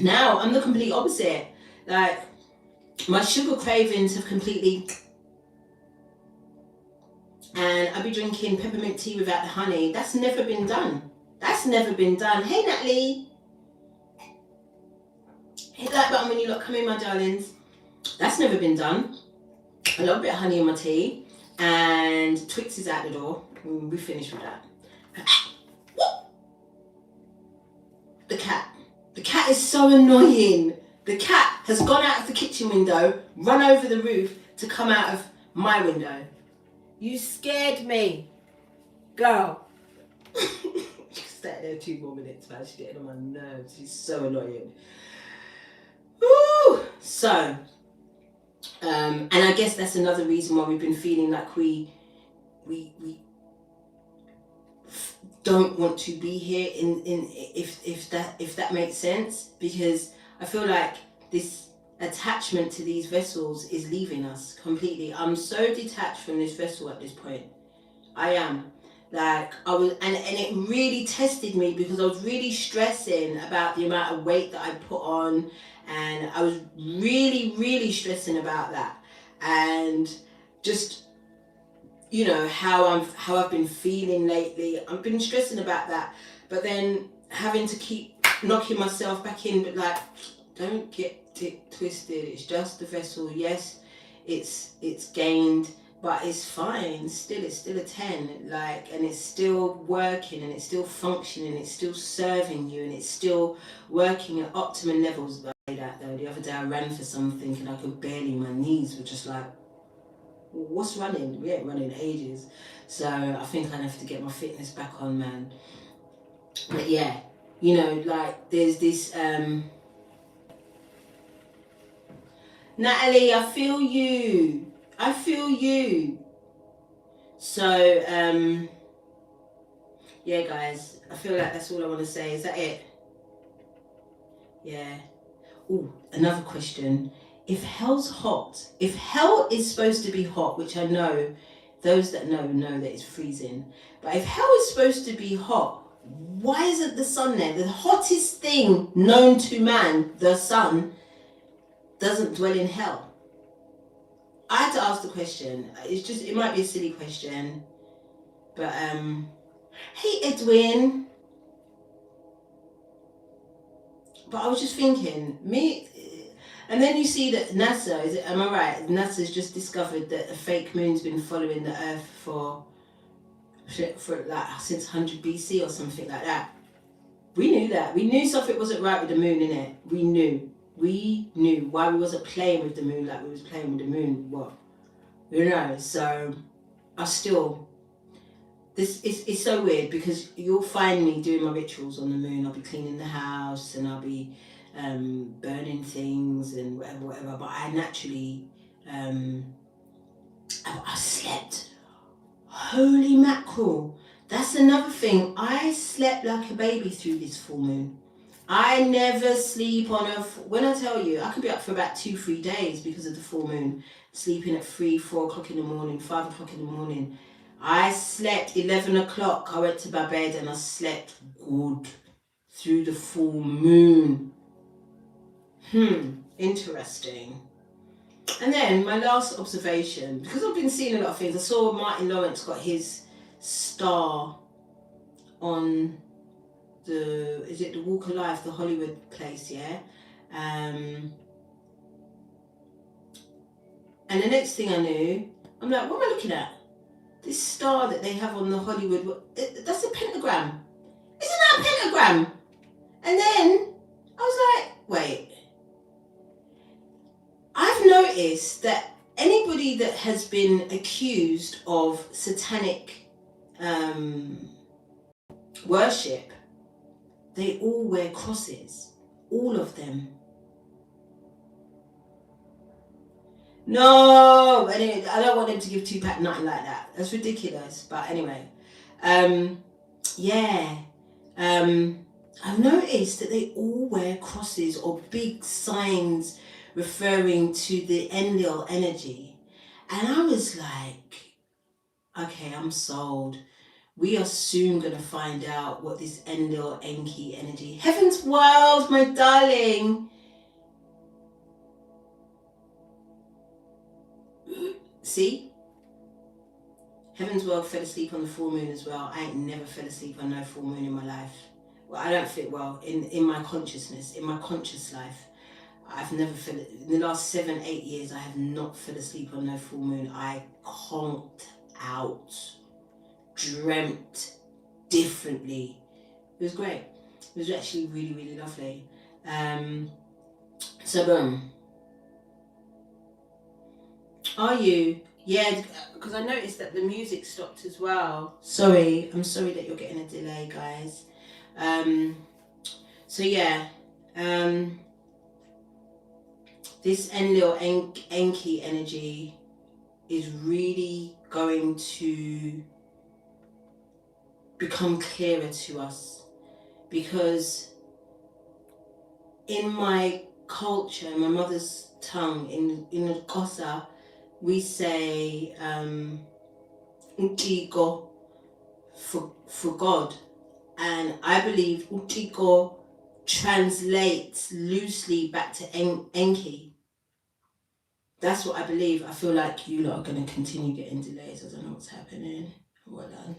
Now I'm the complete opposite. Like, my sugar cravings have completely, and I'll be drinking peppermint tea without the honey. That's never been done. That's never been done. Hey Natalie, hit that button when you lot come in, my darlings. That's never been done. A little bit of honey in my tea, and Twix is out the door. We finished with that. The cat. The cat is so annoying. The cat has gone out of the kitchen window, run over the roof to come out of my window. You scared me, girl. She stayed there 2 more minutes, man. She's getting on my nerves. She's so annoying. Ooh. So, and I guess that's another reason why we've been feeling like we don't want to be here if that makes sense, because I feel like this attachment to these vessels is leaving us completely. I'm so detached from this vessel at this point. I am. Like, I was, and it really tested me because I was really stressing about the amount of weight that I put on, and I was really stressing about that, and just, you know, how I've been feeling lately. I've been stressing about that, but then having to keep knocking myself back in, but like, don't get it twisted. It's just the vessel. Yes, it's gained, but it's fine. It's still a 10, like, and it's still working, and it's still functioning, it's still serving you, and it's still working at optimum levels. Like that though, the other day I ran for something and I could barely, my knees were just like, what's running? We ain't running ages. So I think I have to get my fitness back on, man. But yeah, you know, like, there's this Natalie, I feel you. So yeah guys, I feel like that's all I want to say. Is that it? Yeah. Oh, another question. If hell's hot, if hell is supposed to be hot, which I know, those that know that it's freezing, but if hell is supposed to be hot, why isn't the sun there? The hottest thing known to man, the sun, doesn't dwell in hell. I had to ask the question. It might be a silly question, but hey Edwin. But I was just thinking, and then you see that NASA, am I right? NASA's just discovered that a fake moon's been following the Earth for like since 100 BC or something like that. We knew that. We knew something wasn't right with the moon, innit? We knew why we wasn't playing with the moon like we was playing with the moon. What? You know, so I still, it's so weird because you'll find me doing my rituals on the moon. I'll be cleaning the house and I'll be burning things and whatever, but I naturally I slept. Holy mackerel. That's another thing. I slept like a baby through this full moon. I never sleep on when I tell you, I could be up for about 2-3 days because of the full moon, sleeping at 3-4 o'clock in the morning, 5 o'clock in the morning. I slept 11 o'clock. I went to my bed and I slept good through the full moon. Interesting. And then my last observation, because I've been seeing a lot of things, I saw Martin Lawrence got his star on is it the Walk of Life, the Hollywood place, yeah? And the next thing I knew, I'm like, what am I looking at? This star that they have on the Hollywood, that's a pentagram. Isn't that a pentagram? And then I was like, wait. I've noticed that anybody that has been accused of satanic worship, they all wear crosses. All of them. No, anyway, I don't want them to give Tupac nothing like that. That's ridiculous. But anyway, yeah. I've noticed that they all wear crosses or big signs referring to the Enlil energy. And I was like, okay, I'm sold. We are soon going to find out what this Enlil Enki energy. Heaven's World, my darling. See? Heaven's World fell asleep on the full moon as well. I ain't never fell asleep on no full moon in my life. Well, I don't fit well in my consciousness, in my conscious life. I've never fell, in the last 7-8 years, I have not fell asleep on no full moon. I conked out, dreamt differently. It was great. It was actually really, really lovely. So boom. Are you? Yeah, because I noticed that the music stopped as well. Sorry, I'm sorry that you're getting a delay, guys. So yeah, this Enlil Enki energy is really going to become clearer to us, because in my culture, my mother's tongue, in Xhosa, we say Utiko for God, and I believe Utiko translates loosely back to Enki. That's what I believe. I feel like you lot are going to continue getting delays. I don't know what's happening. Well done.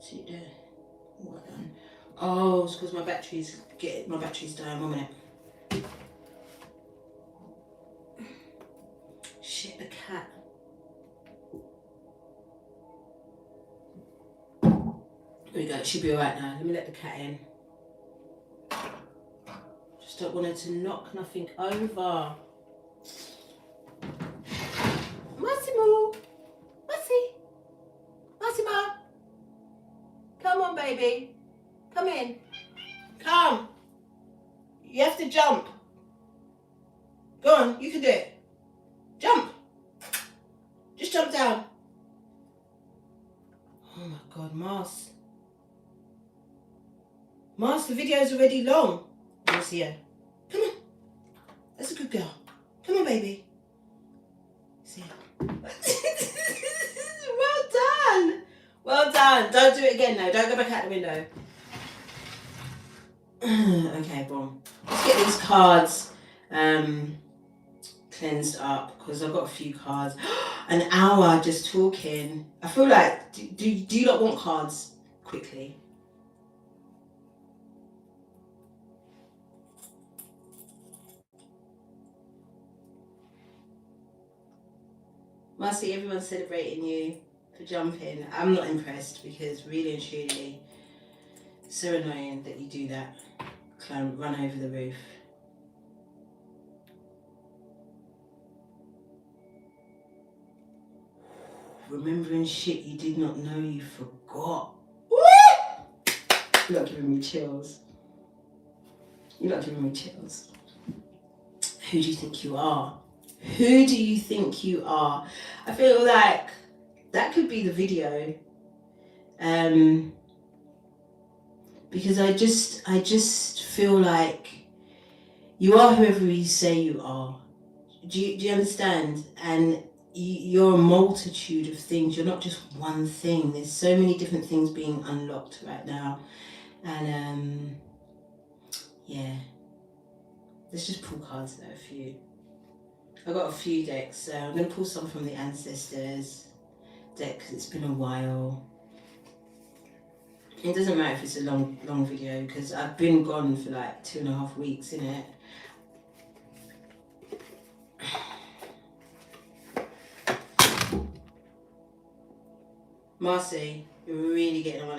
See there. Well done. Oh, it's because my battery's dying. 1 minute. Shit, the cat. There we go. It should be alright now. Let me let the cat in. Just don't want her to knock nothing over. Massimo! Massimo! Come on, baby. Come in. Come. You have to jump. Go on, you can do it. Jump. Just jump down. Oh my God, Mars, the video's already long. Let's see her. Come on. That's a good girl. Come on, baby. See her. Well done. Don't do it again though. Don't go back out the window. Okay, boom. Let's get these cards cleansed up, because I've got a few cards. An hour just talking. I feel like, do you not want cards quickly? Marcy, everyone's celebrating you for jumping. I'm not impressed, because really and truly, it's so annoying that you do that. Run over the roof. Remembering shit you did not know you forgot. You're not giving me chills. Who do you think you are? Who do you think you are? I feel like that could be the video. Because I just feel like you are whoever you say you are. Do you understand? And you're a multitude of things. You're not just one thing. There's so many different things being unlocked right now. And yeah. Let's just pull cards there, a few. I've got a few decks, so I'm going to pull some from the Ancestors deck, because it's been a while. It doesn't matter if it's a long video, because I've been gone for like 2.5 weeks, innit? Marcy, you're really getting on my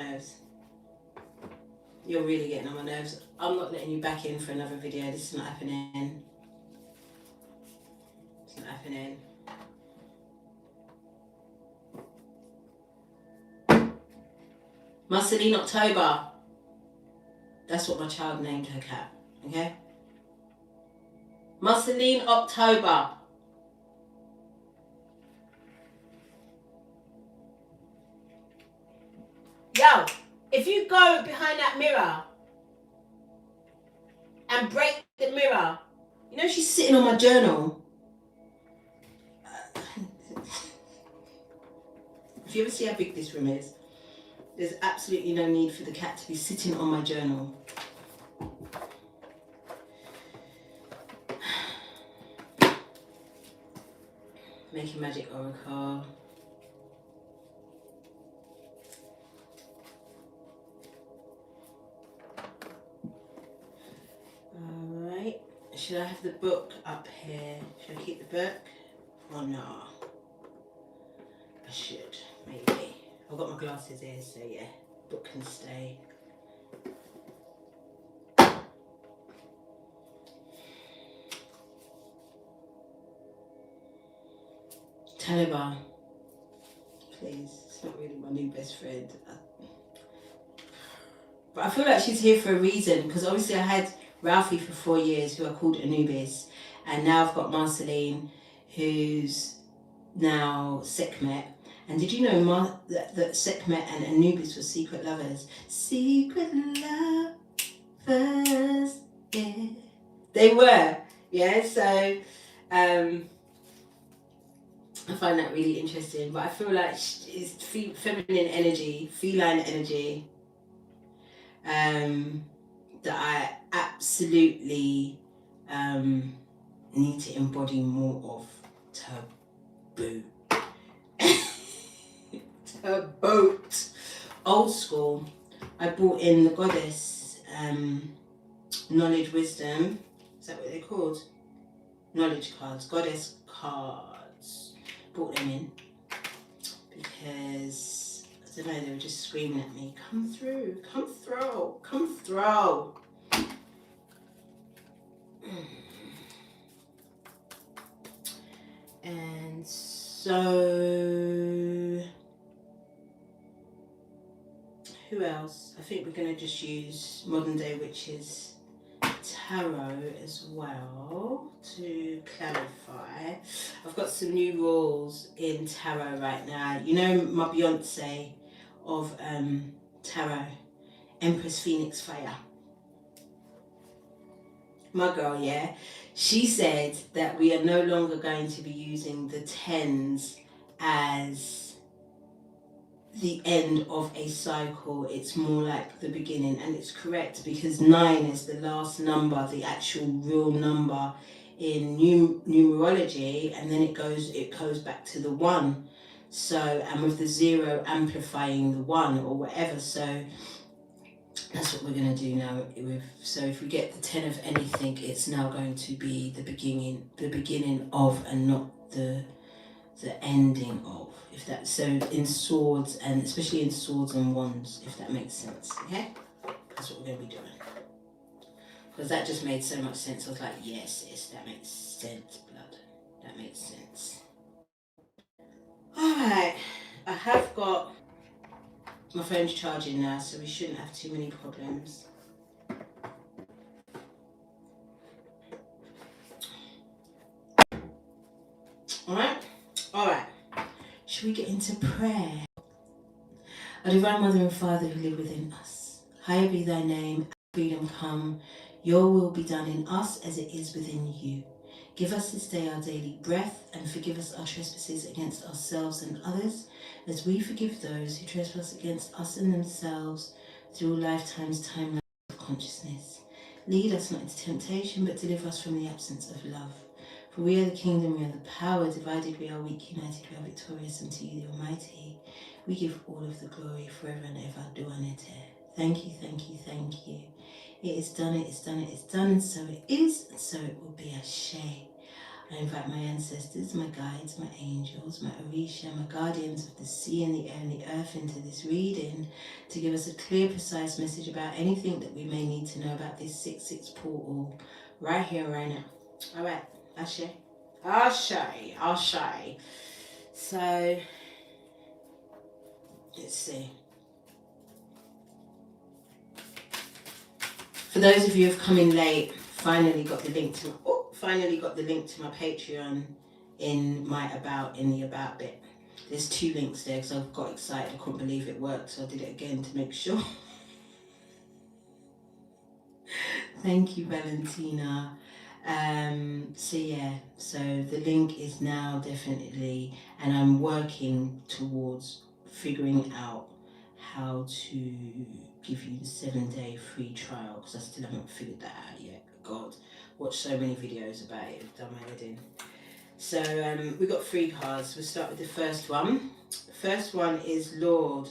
nerves. I'm not letting you back in for another video. This is not happening. It's not happening. Marceline October. That's what my child named her cat. Okay? Marceline October. Yo, if you go behind that mirror and break the mirror, you know she's sitting on my journal. If you ever see how big this room is, there's absolutely no need for the cat to be sitting on my journal. Magic Oracle. Alright. Should I have the book up here? Should I keep the book? Or no? I should, maybe. I've got my glasses here, so yeah, book can stay. Taliban, please. It's not really my new best friend. But I feel like she's here for a reason, because obviously I had Ralphie for 4 years, who I called Anubis, and now I've got Marceline, who's now Sekhmet. And did you know that Sekhmet and Anubis were secret lovers? Secret lovers, yeah. They were, yeah. So I find that really interesting. But I feel like it's feminine energy, feline energy, that I absolutely need to embody more of. Taboo. Boat. Old school. I brought in the goddess, knowledge, wisdom. Is that what they're called? Knowledge cards, goddess cards. Brought them in because I don't know, they were just screaming at me, come through, come through, come through. And so who else? I think we're going to just use Modern Day Witches Tarot as well to clarify. I've got some new rules in tarot right now. You know my Beyonce of tarot, Empress Phoenix Fire. My girl, yeah. She said that we are no longer going to be using the tens as the end of a cycle. It's more like the beginning, and it's correct, because 9 is the last number, the actual real number in numerology, and then it goes back to the 1. So, and with the 0 amplifying the 1 or whatever. So that's what we're going to do now. So if we get the 10 of anything, it's now going to be the beginning of, and not the ending of. If that, so in swords, and especially in swords and wands, if that makes sense. Okay, that's what we're going to be doing, because that just made so much sense. I was like, yes, that makes sense, blood. That makes sense. All right, I have got my phone's charging now, so we shouldn't have too many problems. All right. Should we get into prayer? Our Divine Mother and Father who live within us, hallowed be thy name, freedom come, your will be done in us as it is within you. Give us this day our daily bread, and forgive us our trespasses against ourselves and others, as we forgive those who trespass against us and themselves, through lifetimes timeline of consciousness. Lead us not into temptation, but deliver us from the absence of love. For we are the kingdom, we are the power, divided we are weak, united we are victorious, unto you the Almighty. We give all of the glory forever and ever. Duanete. Thank you, thank you, thank you. It is done, it is done, it is done, and so it is, and so it will be. Ashe. I invite my ancestors, my guides, my angels, my Orisha, my guardians of the sea and the air and the earth into this reading to give us a clear, precise message about anything that we may need to know about this 6/6 portal right here, right now. All right. Ashe. Ashe. Ashe. So, let's see. For those of you who have come in late, finally got the link to my Patreon in the about bit. There's 2 links there because I got excited. I couldn't believe it worked, so I did it again to make sure. Thank you, Valentina. So the link is now definitely, and I'm working towards figuring out how to give you the 7-day free trial, because I still haven't figured that out yet. God, watched so many videos about it, I've done my head in. So we got 3 cards. We'll start with the first one. The first one is Lord.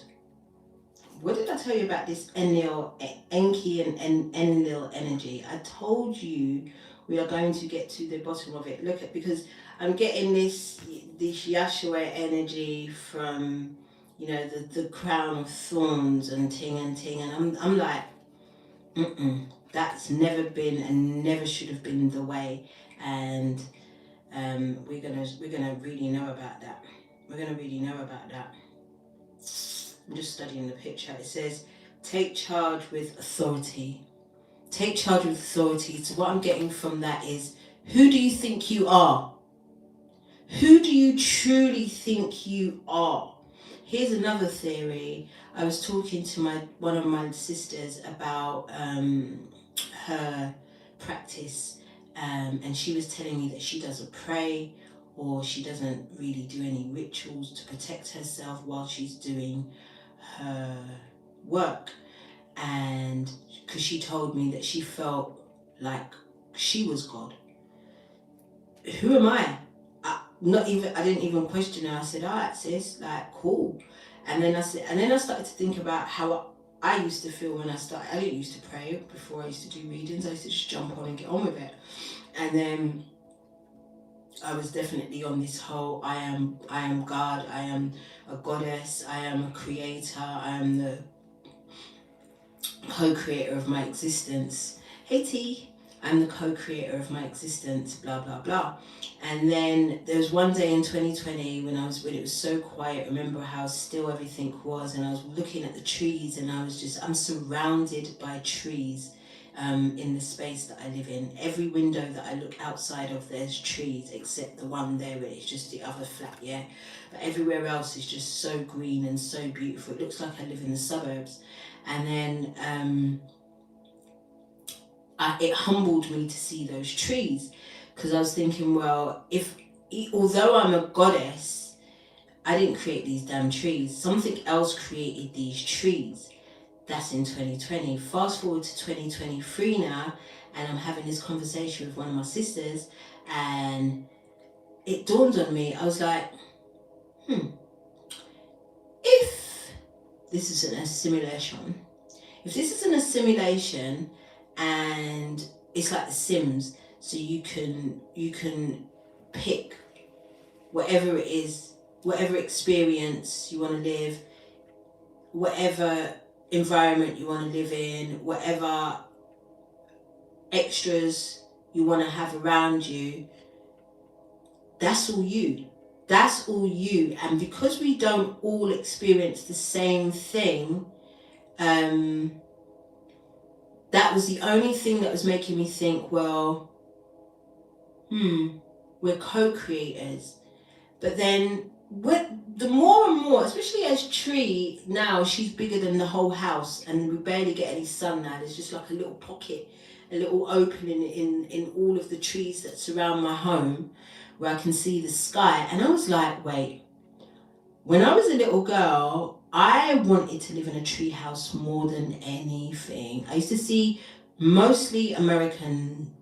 What did I tell you about this Enki and Enlil energy? I told you we are going to get to the bottom of it. Look at, because I'm getting this Yahshua energy from, you know, the crown of thorns and ting, and I'm like, that's never been and never should have been the way, and we're gonna really know about that. We're gonna really know about that. I'm just studying the picture. It says, take charge with authority. Take charge with authority. So what I'm getting from that is, who do you think you are? Who do you truly think you are? Here's another theory. I was talking to one of my sisters about her practice, and she was telling me that she doesn't pray, or she doesn't really do any rituals to protect herself while she's doing her work. And because she told me that she felt like she was God. Who am I? I didn't even question her. I said, all right, sis, like, cool. And then I started to think about how I used to feel when I started. I didn't used to pray before I used to do readings. I used to just jump on and get on with it. And then I was definitely on this whole, I am God, I am a goddess, I am a creator, I am the co-creator of my existence. Hey T, I'm the co-creator of my existence, blah, blah, blah. And then there was one day in 2020 when it was so quiet. Remember how still everything was, and I was looking at the trees, and I'm surrounded by trees. In the space that I live in. Every window that I look outside of, there's trees, except the one there where it's just the other flat, yeah? But everywhere else is just so green and so beautiful. It looks like I live in the suburbs. And then it humbled me to see those trees, because I was thinking, well, although I'm a goddess, I didn't create these damn trees. Something else created these trees. That's in 2020. Fast forward to 2023 now, and I'm having this conversation with one of my sisters, and it dawned on me. I was like, if this is an assimilation, and it's like The Sims, so you can pick whatever it is, whatever experience you want to live, whatever environment you want to live in, whatever extras you want to have around you, that's all you. That's all you. And because we don't all experience the same thing, that was the only thing that was making me think, well, we're co-creators. But then the more and more, especially as Tree now, she's bigger than the whole house, and we barely get any sun now. There's just like a little pocket, a little opening in all of the trees that surround my home where I can see the sky. And I was like, wait, when I was a little girl, I wanted to live in a tree house more than anything. I used to see mostly American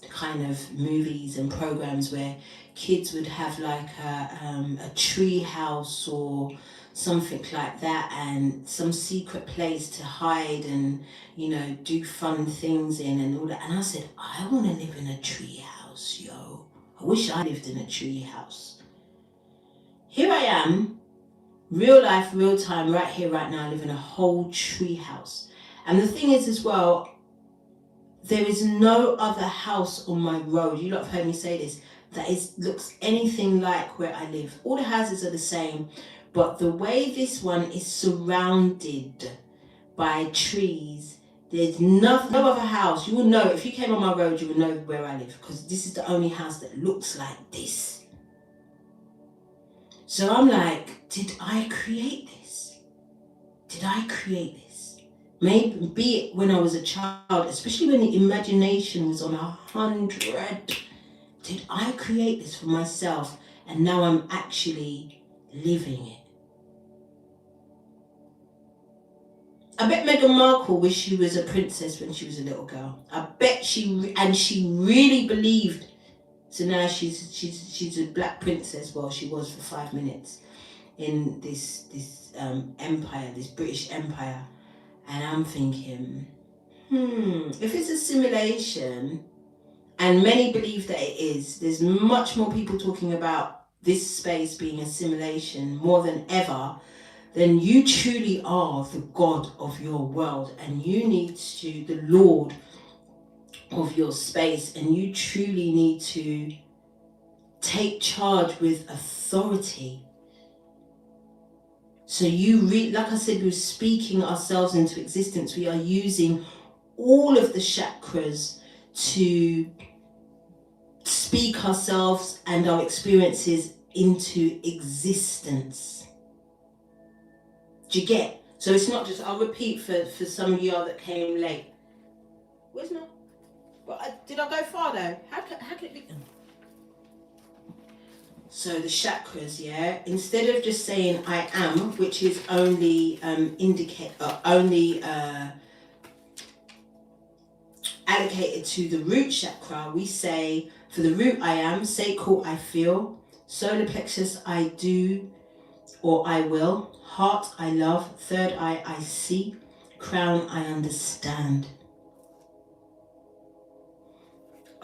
kind of movies and programs where kids would have like a tree house or something like that, and some secret place to hide and, you know, do fun things in and all that. And I said, I want to live in a tree house, yo. I wish I lived in a tree house. Here I am, real life, real time, right here, right now, I live in a whole tree house. And the thing is as well, there is no other house on my road, you lot have heard me say this, that looks anything like where I live. All the houses are the same, but the way this one is surrounded by trees, there's no other house. You will know, if you came on my road, you will know where I live, because this is the only house that looks like this. So I'm like, did I create this? Did I create this? Maybe, be it when I was a child, especially when the imagination was on 100. Did I create this for myself, and now I'm actually living it? I bet Meghan Markle wished she was a princess when she was a little girl. I bet she really believed So now she's a black princess. Well, she was for 5 minutes in this empire, this British Empire. And I'm thinking, if it's a simulation, and many believe that it is, there's much more people talking about this space being a simulation more than ever, then you truly are the God of your world, and you need to, the Lord of your space, and you truly need to take charge with authority. So like I said, we're speaking ourselves into existence. We are using all of the chakras to speak ourselves and our experiences into existence. Do you get? So it's not just, I'll repeat for some of y'all that came late. Where's not? Well, did I go far though? How can it be? So the chakras, yeah. Instead of just saying I am, which is only allocated to the root chakra, we say for the root I am, sacral I feel, solar plexus I do or I will, heart I love, third eye I see, crown I understand.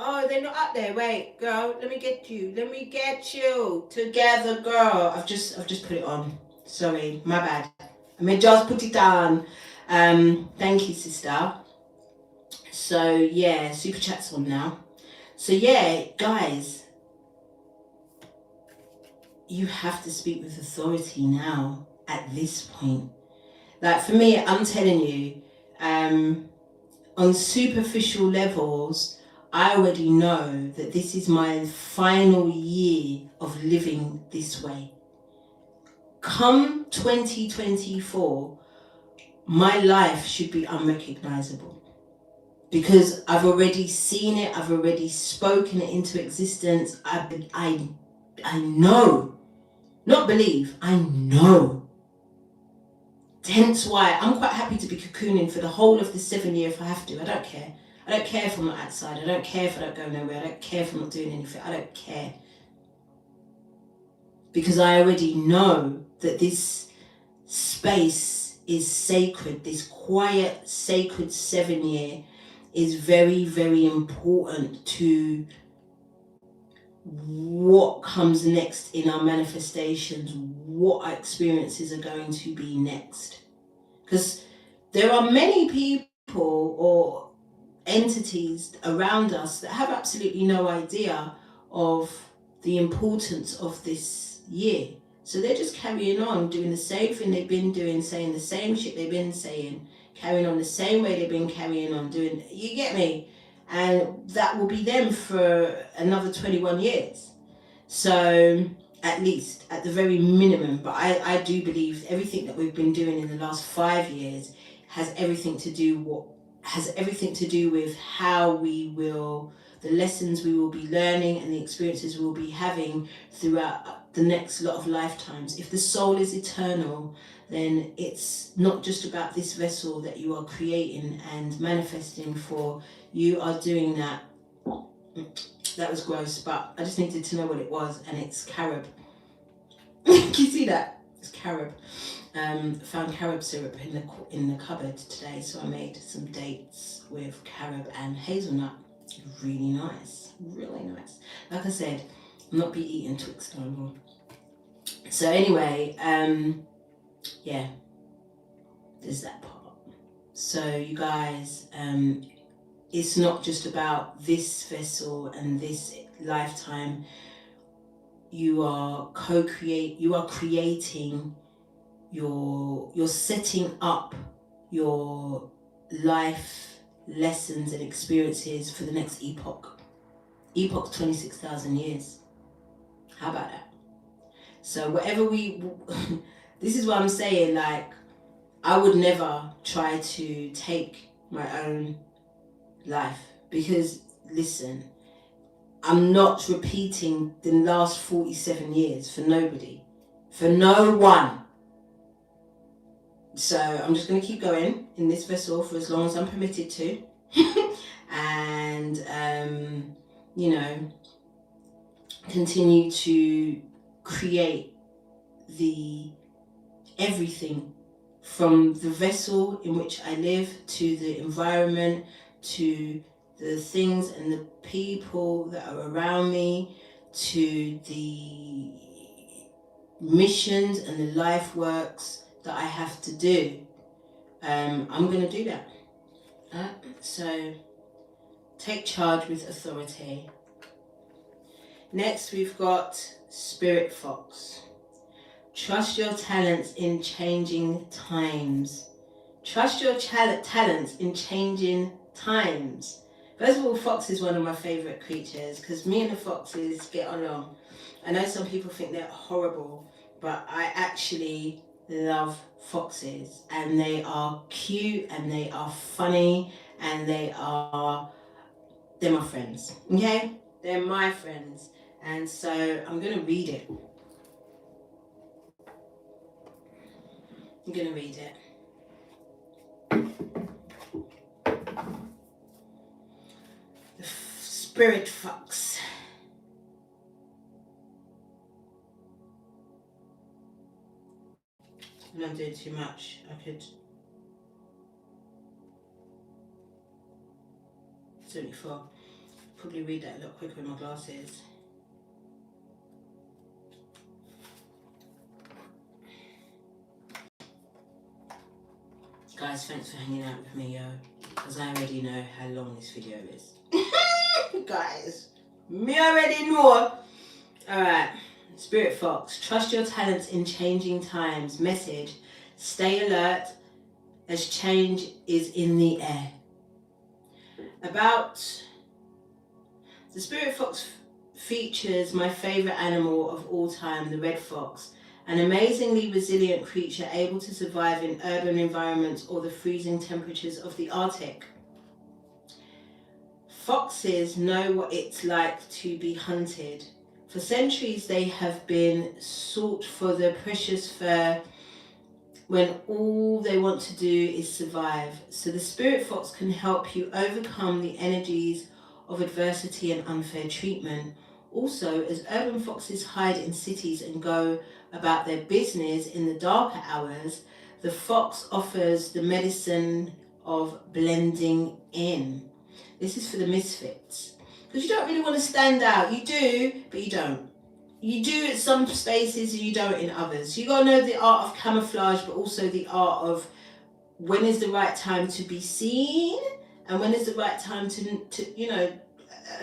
Oh, they're not up there. Wait, girl, let me get you together, girl. I've just put it on. Sorry, my bad. I mean, just put it on. Thank you, sister. So yeah, super chat's on now. So yeah, guys, you have to speak with authority now at this point. Like for me, I'm telling you, on superficial levels, I already know that this is my final year of living this way. Come 2024, my life should be unrecognizable because I've already seen it, I've already spoken it into existence. I know, not believe, I know. Hence why I'm quite happy to be cocooning for the whole of the 7 year if I have to. I don't care. I don't care if I'm not outside. I don't care if I don't go nowhere. I don't care if I'm not doing anything. I don't care. Because I already know that this space is sacred. This quiet, sacred 7 year is very, very important to what comes next in our manifestations, what our experiences are going to be next. Because there are many people or entities around us that have absolutely no idea of the importance of this year. So they're just carrying on, doing the same thing they've been doing, saying the same shit they've been saying, carrying on the same way they've been carrying on doing, you get me? And that will be them for another 21 years. So at least, at the very minimum, but I do believe everything that we've been doing in the last 5 years has everything to do with how we will, the lessons we will be learning and the experiences we will be having throughout the next lot of lifetimes. If the soul is eternal, then it's not just about this vessel that you are creating and manifesting for. You are doing that. That was gross, but I just needed to know what it was, and it's carob. Can you see that? It's carob. Found carob syrup in the cupboard today, so I made some dates with carob and hazelnut. Really nice, really nice. Like I said, I'm not be eating Twix no more. So anyway, yeah, there's that part. So you guys, it's not just about this vessel and this lifetime. You are creating you're setting up your life lessons and experiences for the next epoch. Epoch 26,000 years. How about that? So whatever this is what I'm saying, like, I would never try to take my own life because, listen, I'm not repeating the last 47 years for nobody, for no one. So I'm just going to keep going in this vessel for as long as I'm permitted to. And, you know, continue to create the everything from the vessel in which I live to the environment to the things and the people that are around me to the missions and the life works that I have to do. I'm going to do that. So take charge with authority. Next, we've got Spirit Fox. Trust your talents in changing times. Trust your talents in changing times. First of all, fox is one of my favourite creatures because me and the foxes get along. I know some people think they're horrible, but I actually love foxes, and they are cute and they are funny and they're my friends. Okay? They're my friends. And so I'm going to read it. I'm going to read it. The Spirit Fox. I'm not doing too much. I could. 74. Probably read that a little quicker with my glasses. Guys, thanks for hanging out with me, yo. Because I already know how long this video is. Guys, me already know. Alright, Spirit Fox. Trust your talents in changing times. Message. Stay alert as change is in the air. About the Spirit Fox features my favourite animal of all time, the red fox. An amazingly resilient creature able to survive in urban environments or the freezing temperatures of the Arctic. Foxes know what it's like to be hunted. For centuries they have been sought for their precious fur when all they want to do is survive. So the Spirit Fox can help you overcome the energies of adversity and unfair treatment. Also, as urban foxes hide in cities and go about their business in the darker hours, the fox offers the medicine of blending in. This is for the misfits. Because you don't really want to stand out. You do, but you don't. You do at some spaces and you don't in others. You got to know the art of camouflage, but also the art of when is the right time to be seen and when is the right time to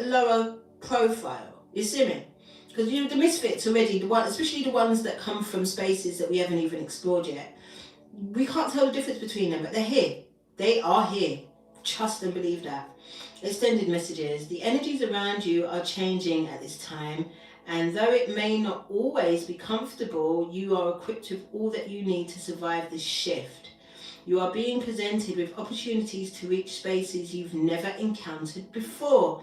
lower profile. You see me? Because the misfits already, especially the ones that come from spaces that we haven't even explored yet, we can't tell the difference between them, but they're here. They are here. Trust and believe that. Extended messages. The energies around you are changing at this time, and though it may not always be comfortable, you are equipped with all that you need to survive this shift. You are being presented with opportunities to reach spaces you've never encountered before,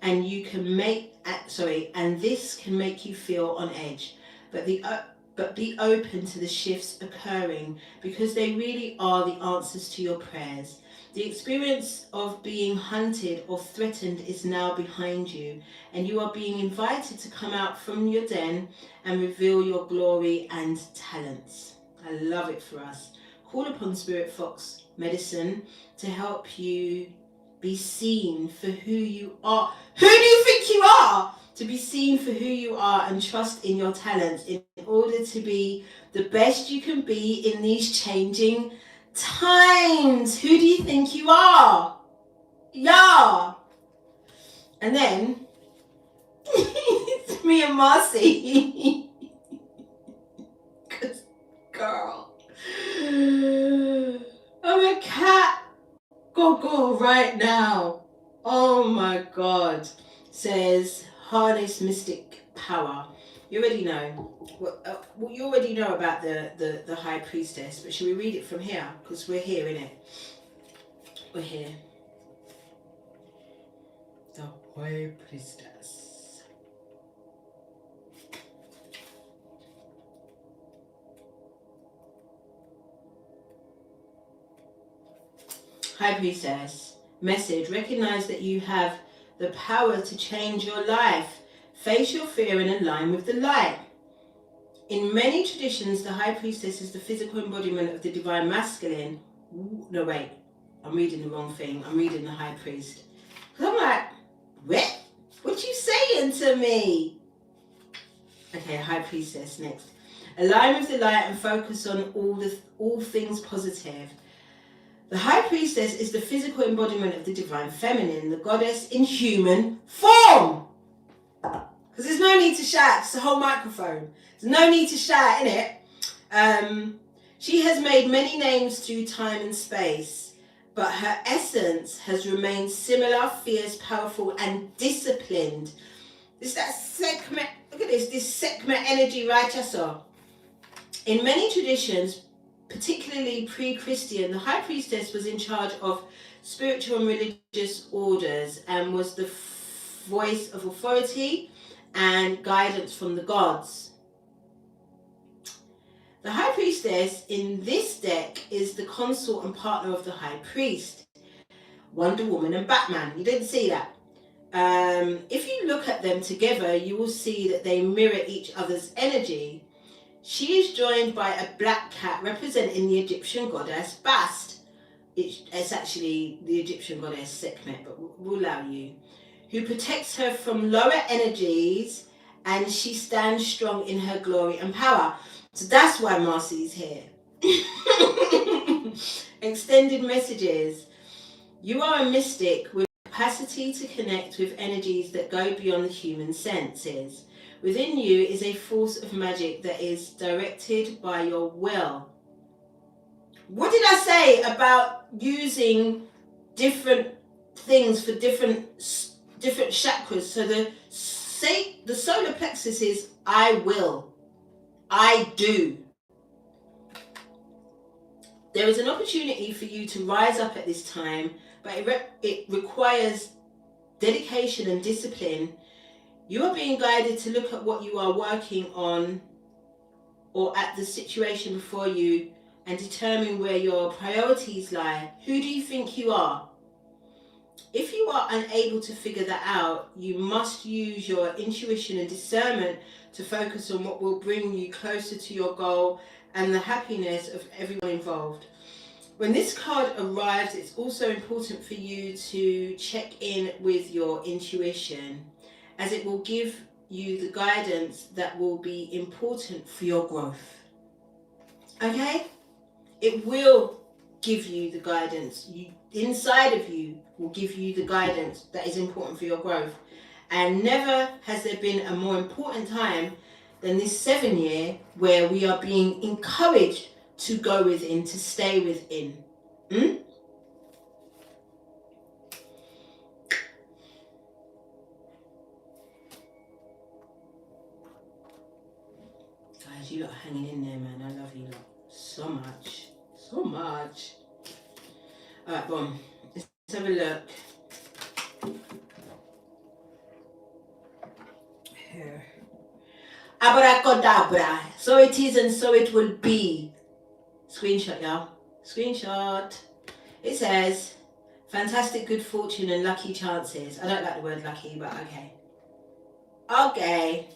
and this can make you feel on edge. But be open to the shifts occurring, because they really are the answers to your prayers. The experience of being hunted or threatened is now behind you, and you are being invited to come out from your den and reveal your glory and talents. I love it for us. Call upon Spirit Fox Medicine to help you be seen for who you are. Who do you think you are? To be seen for who you are and trust in your talents in order to be the best you can be in these changing times. Who do you think you are? Yeah. And then it's me and Marcy. Girl, I'm a cat. Go right now. Oh my God. Says harness mystic power. You already know. You already know about the High Priestess, but should we read it from here? Because we're here, innit? We're here. The High Priestess. High Priestess. Message. Recognize that you have the power to change your life. Face your fear and align with the light. In many traditions, the high priestess is the physical embodiment of the divine masculine. No, wait, I'm reading the wrong thing. I'm reading the high priest. Because I'm like, what you saying to me? Okay, high priestess next. Align with the light and focus on all things positive. The high priestess is the physical embodiment of the divine feminine, the goddess in human form. Because there's no need to shout, it's a whole microphone. There's no need to shout, innit? She has made many names through time and space, but her essence has remained similar, fierce, powerful, and disciplined. It's that Sekhmet, look at this Sekhmet energy, right, Yasser? In many traditions, particularly pre-Christian, the high priestess was in charge of spiritual and religious orders and was the voice of authority and guidance from the gods. The high priestess in this deck is the consort and partner of the high priest, Wonder Woman and Batman. You didn't see that? If you look at them together, you will see that they mirror each other's energy. She is joined by a black cat representing the Egyptian goddess Bast. It's actually the Egyptian goddess Sekhmet, but we'll allow you. Who protects her from lower energies, and she stands strong in her glory and power. So that's why Marcy's here. Extended messages. You are a mystic with capacity to connect with energies that go beyond the human senses. Within you is a force of magic that is directed by your will. What did I say about using different things for different chakras? So the solar plexus is I will, I do. There is an opportunity for you to rise up at this time, but it requires dedication and discipline. You are being guided to look at what you are working on or at the situation before you and determine where your priorities lie. Who do you think you are? If you are unable to figure that out, you must use your intuition and discernment to focus on what will bring you closer to your goal and the happiness of everyone involved. When this card arrives, it's also important for you to check in with your intuition, as it will give you the guidance that will be important for your growth. Okay? It will give you the guidance. Inside of you will give you the guidance that is important for your growth. And never has there been a more important time than this 7 year where we are being encouraged to go within, to stay within. Guys, you lot are hanging in there, man. I love you lot so much. So much. Alright, boom. Let's have a look. Here. Abracadabra. So it is and so it will be. Screenshot, y'all. Screenshot. It says, fantastic good fortune and lucky chances. I don't like the word lucky, but okay. Okay.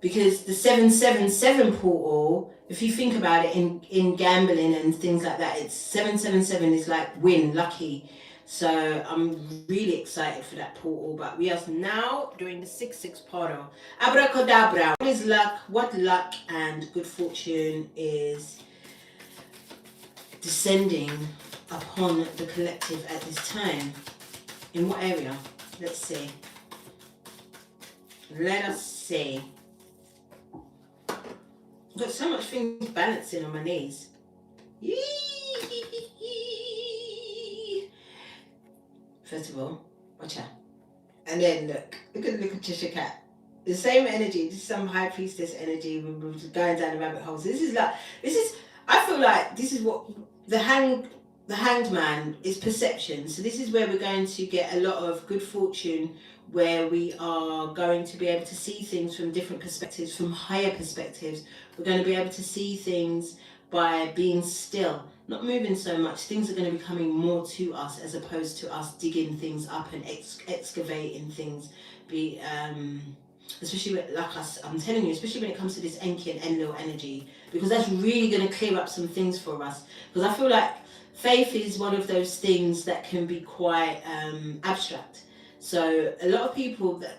Because the 777 portal, if you think about it in gambling and things like that, it's 777 is like win, lucky. So I'm really excited for that portal. But we are now doing the 6-6 portal. Abracadabra. What is luck? What luck and good fortune is descending upon the collective at this time? In what area? Let's see. Let us see. I've got so much things balancing on my knees. First of all, watch out. And then look at Cheshire Cat. The same energy, this is some high priestess energy. We're going down the rabbit holes. I feel like this is what the hanged man is perception. So this is where we're going to get a lot of good fortune, where we are going to be able to see things from different perspectives, from higher perspectives. We're going to be able to see things by being still, not moving so much. Things are going to be coming more to us as opposed to us digging things up and excavating things. especially I'm telling you, especially when it comes to this Enki and Enlil energy, because that's really going to clear up some things for us. Because I feel like faith is one of those things that can be quite abstract. So a lot of people that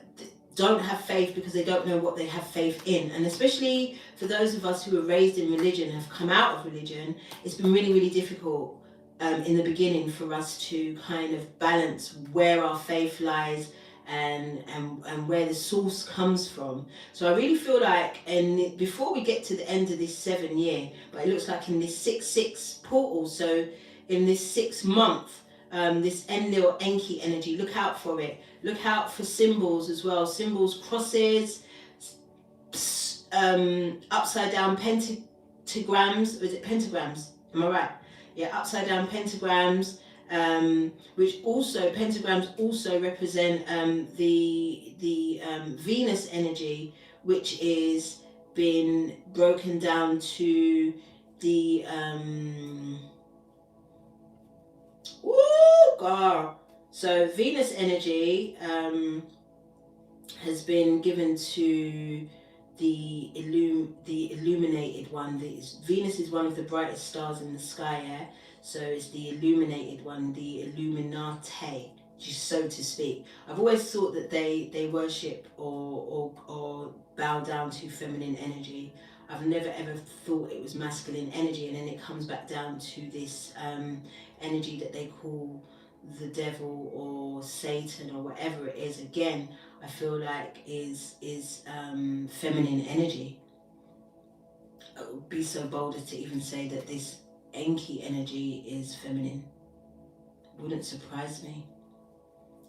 don't have faith because they don't know what they have faith in, and especially for those of us who were raised in religion, have come out of religion, it's been really, really difficult in the beginning for us to kind of balance where our faith lies and where the source comes from. So I really feel like, and before we get to the end of this 7 year, but it looks like in this 6-6 portal, so in this 6 month, this Enlil Enki energy, look out for it. Look out for symbols as well. Symbols, crosses, upside down pentagrams. Or is it pentagrams? Am I right? Yeah, upside down pentagrams. Which also, pentagrams also represent the Venus energy, which is been broken down to the God. So Venus energy has been given to the illuminated one. Venus is one of the brightest stars in the sky, yeah? So it's the illuminated one, the Illuminati, so to speak. I've always thought that they worship or bow down to feminine energy. I've never ever thought it was masculine energy, and then it comes back down to this energy that they call the devil or Satan or whatever it is. Again, I feel like is feminine energy. I would be so bold as to even say that this Enki energy is feminine. Wouldn't surprise me.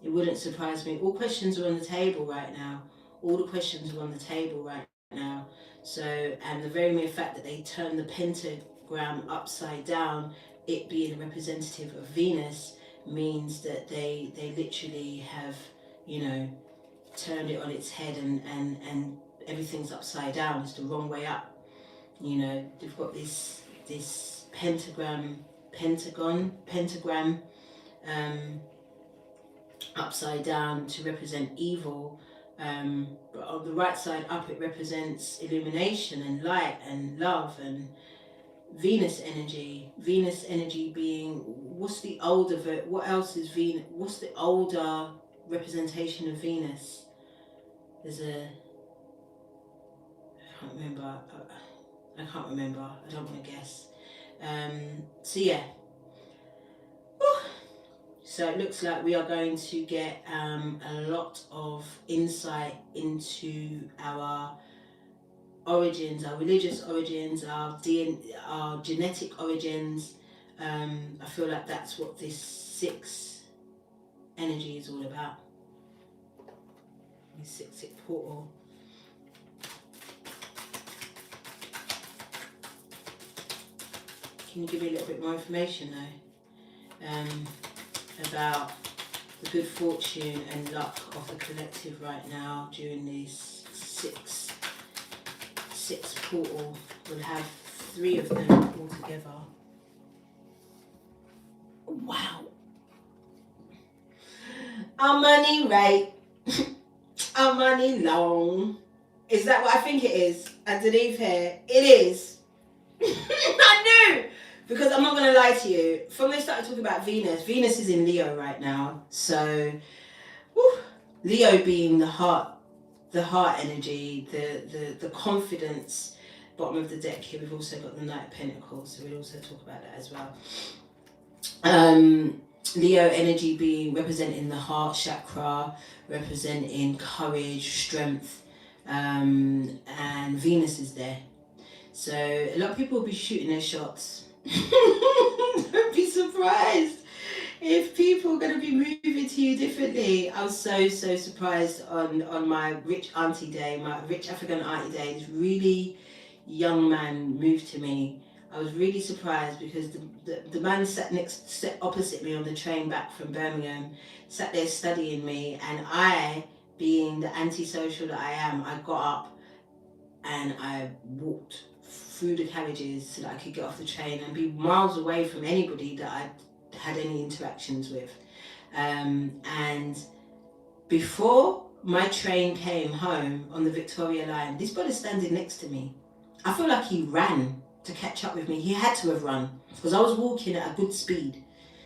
It wouldn't surprise me. All questions are on the table right now. All the questions are on the table right now. So, and the very mere fact that they turn the pentagram upside down, it being a representative of Venus, means that they literally have, you know, turned it on its head and everything's upside down. It's the wrong way up. You know, they've got this pentagram upside down to represent evil, but on the right side up it represents illumination and light and love and Venus energy being, what's the older, what else is Venus, what's the older representation of Venus? There's I can't remember, I don't want to guess. So yeah, so it looks like we are going to get a lot of insight into our origins, our religious origins, our genetic origins. I feel like that's what this 6 energy is all about. This 6 portal. Can you give me a little bit more information though about the good fortune and luck of the collective right now during these 6 portal? We'll have 3 of them all together. Wow. Our money right. Our money long. Is that what I think it is? Underneath here. It is. I knew! Because I'm not going to lie to you. From when they started talking about Venus is in Leo right now. So, Leo being the heart energy, the confidence. Bottom of the deck here, we've also got the Knight of Pentacles, so we'll also talk about that as well. Leo energy being representing the heart chakra, representing courage, strength, and Venus is there. So a lot of people will be shooting their shots. Don't be surprised if people are going to be moving to you differently. I was so surprised on my rich auntie day, my rich African auntie day. This really young man moved to me. I was really surprised because the man sat opposite me on the train back from Birmingham, sat there studying me, and I, being the antisocial that I am, I got up and I walked through the carriages so that I could get off the train and be miles away from anybody that I'd had any interactions with. And before my train came home on the Victoria line, this brother's standing next to me. I feel like he ran to catch up with me. He had to have run because I was walking at a good speed.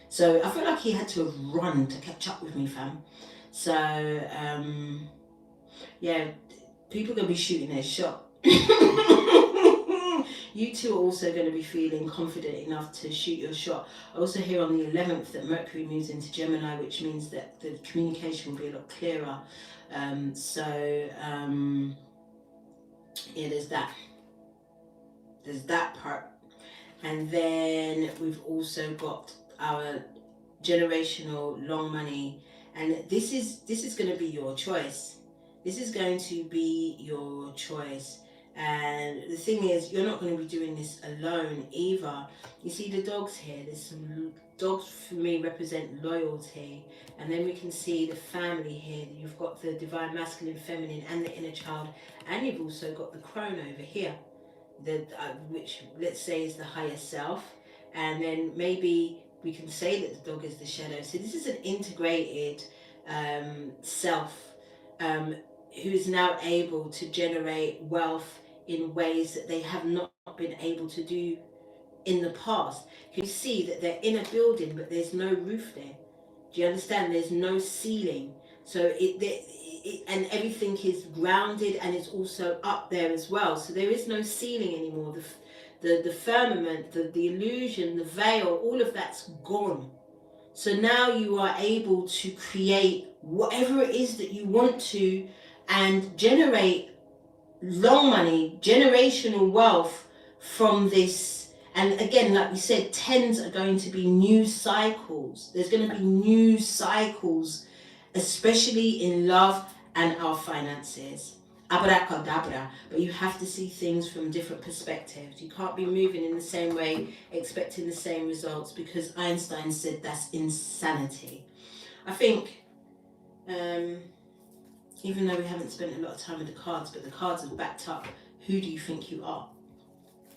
So I feel like he had to have run to catch up with me, fam. So, yeah, people are going to be shooting their shot. You two are also going to be feeling confident enough to shoot your shot. I also hear on the 11th that Mercury moves into Gemini, which means that the communication will be a lot clearer. Yeah, there's that. There's that part. And then we've also got our generational long money. And this is going to be your choice. This is going to be your choice. And the thing is, you're not going to be doing this alone either. You see the dogs here, there's some dogs for me represent loyalty. And then we can see the family here. You've got the divine masculine, feminine, and the inner child. And you've also got the crone over here, which let's say is the higher self. And then maybe we can say that the dog is the shadow. So this is an integrated self who is now able to generate wealth in ways that they have not been able to do in the past. You see that they're in a building, but there's no roof there. Do you understand? There's no ceiling. So and everything is grounded and it's also up there as well. So there is no ceiling anymore. The firmament, the illusion, the veil, all of that's gone. So now you are able to create whatever it is that you want to and generate long money, generational wealth from this. And again, like we said, 10s are going to be new cycles. There's going to be new cycles, especially in love and our finances. Abracadabra. But you have to see things from different perspectives. You can't be moving in the same way, expecting the same results, because Einstein said that's insanity. I think, even though we haven't spent a lot of time with the cards, but the cards have backed up who do you think you are.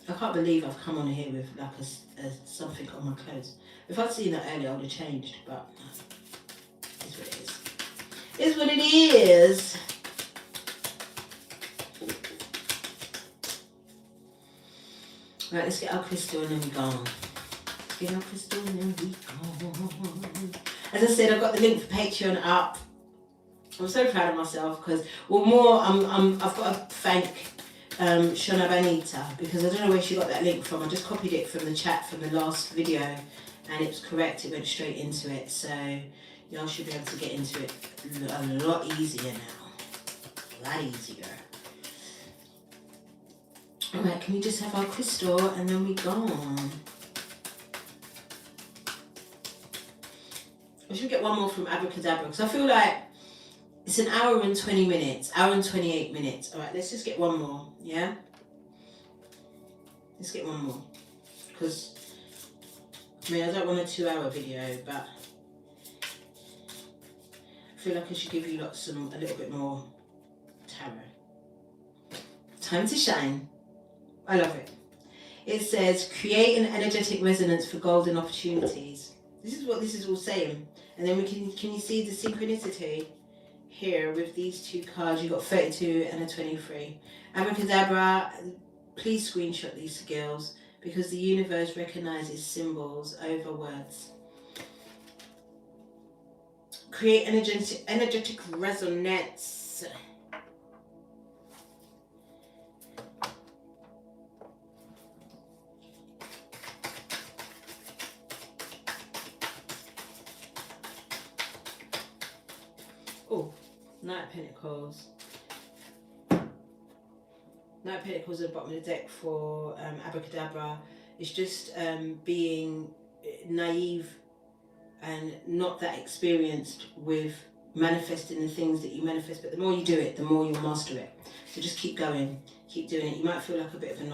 I can't believe I've come on here with like something on my clothes. If I'd seen that earlier, I would have changed, but it's what it is. It's what it is. Right, let's get our crystal and then we go on. Let's get our crystal and then we go on. As I said, I've got the link for Patreon up. I'm so proud of myself because, well, I've got to thank Shona Banita, because I don't know where she got that link from. I just copied it from the chat from the last video and it was correct. It went straight into it. So y'all should be able to get into it a lot easier now. A lot easier. Alright, can we just have our crystal and then we go on? I should get one more from Abracadabra because I feel like it's an hour and 20 minutes, hour and 28 minutes. Alright, let's just get one more, yeah? Let's get one more. Because, I mean, I don't want a 2-hour video, but I feel like I should give you lots a little bit more tarot. Time to shine. I love it. It says, create an energetic resonance for golden opportunities. This is what this is all saying. And then can you see the synchronicity here with these two cards? You've got 32 and a 23. Abracadabra, please screenshot these skills because the universe recognizes symbols over words. Create energetic resonance. Oh, Knight of Pentacles. Knight of Pentacles at the bottom of the deck for Abracadabra. It's just being naive and not that experienced with manifesting the things that you manifest. But the more you do it, the more you'll master it. So just keep going, keep doing it. You might feel like a bit of a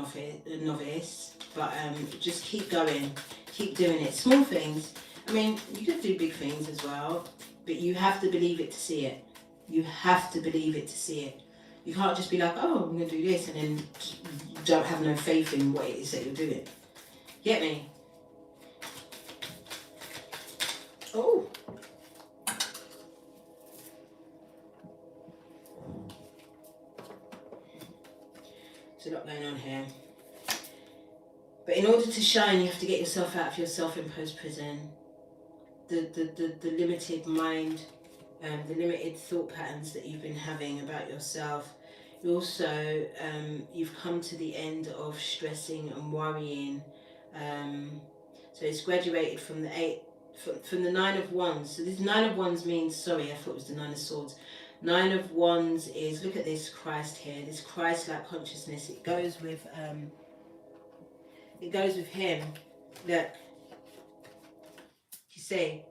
novice, but just keep going, keep doing it. Small things. I mean, you could do big things as well. But you have to believe it to see it. You have to believe it to see it. You can't just be like, oh, I'm going to do this, and then you don't have no faith in what it is that you're doing. Get me? Oh. in order to shine, you have to get yourself out of your self-imposed prison. The limited mind, the limited thought patterns that you've been having about yourself. You also, you've come to the end of stressing and worrying. So it's graduated from the from the Nine of Wands. So this Nine of Wands means, sorry, I thought it was the Nine of Swords. Nine of Wands is, look at this Christ here, this Christ-like consciousness. It goes with him. Look, you see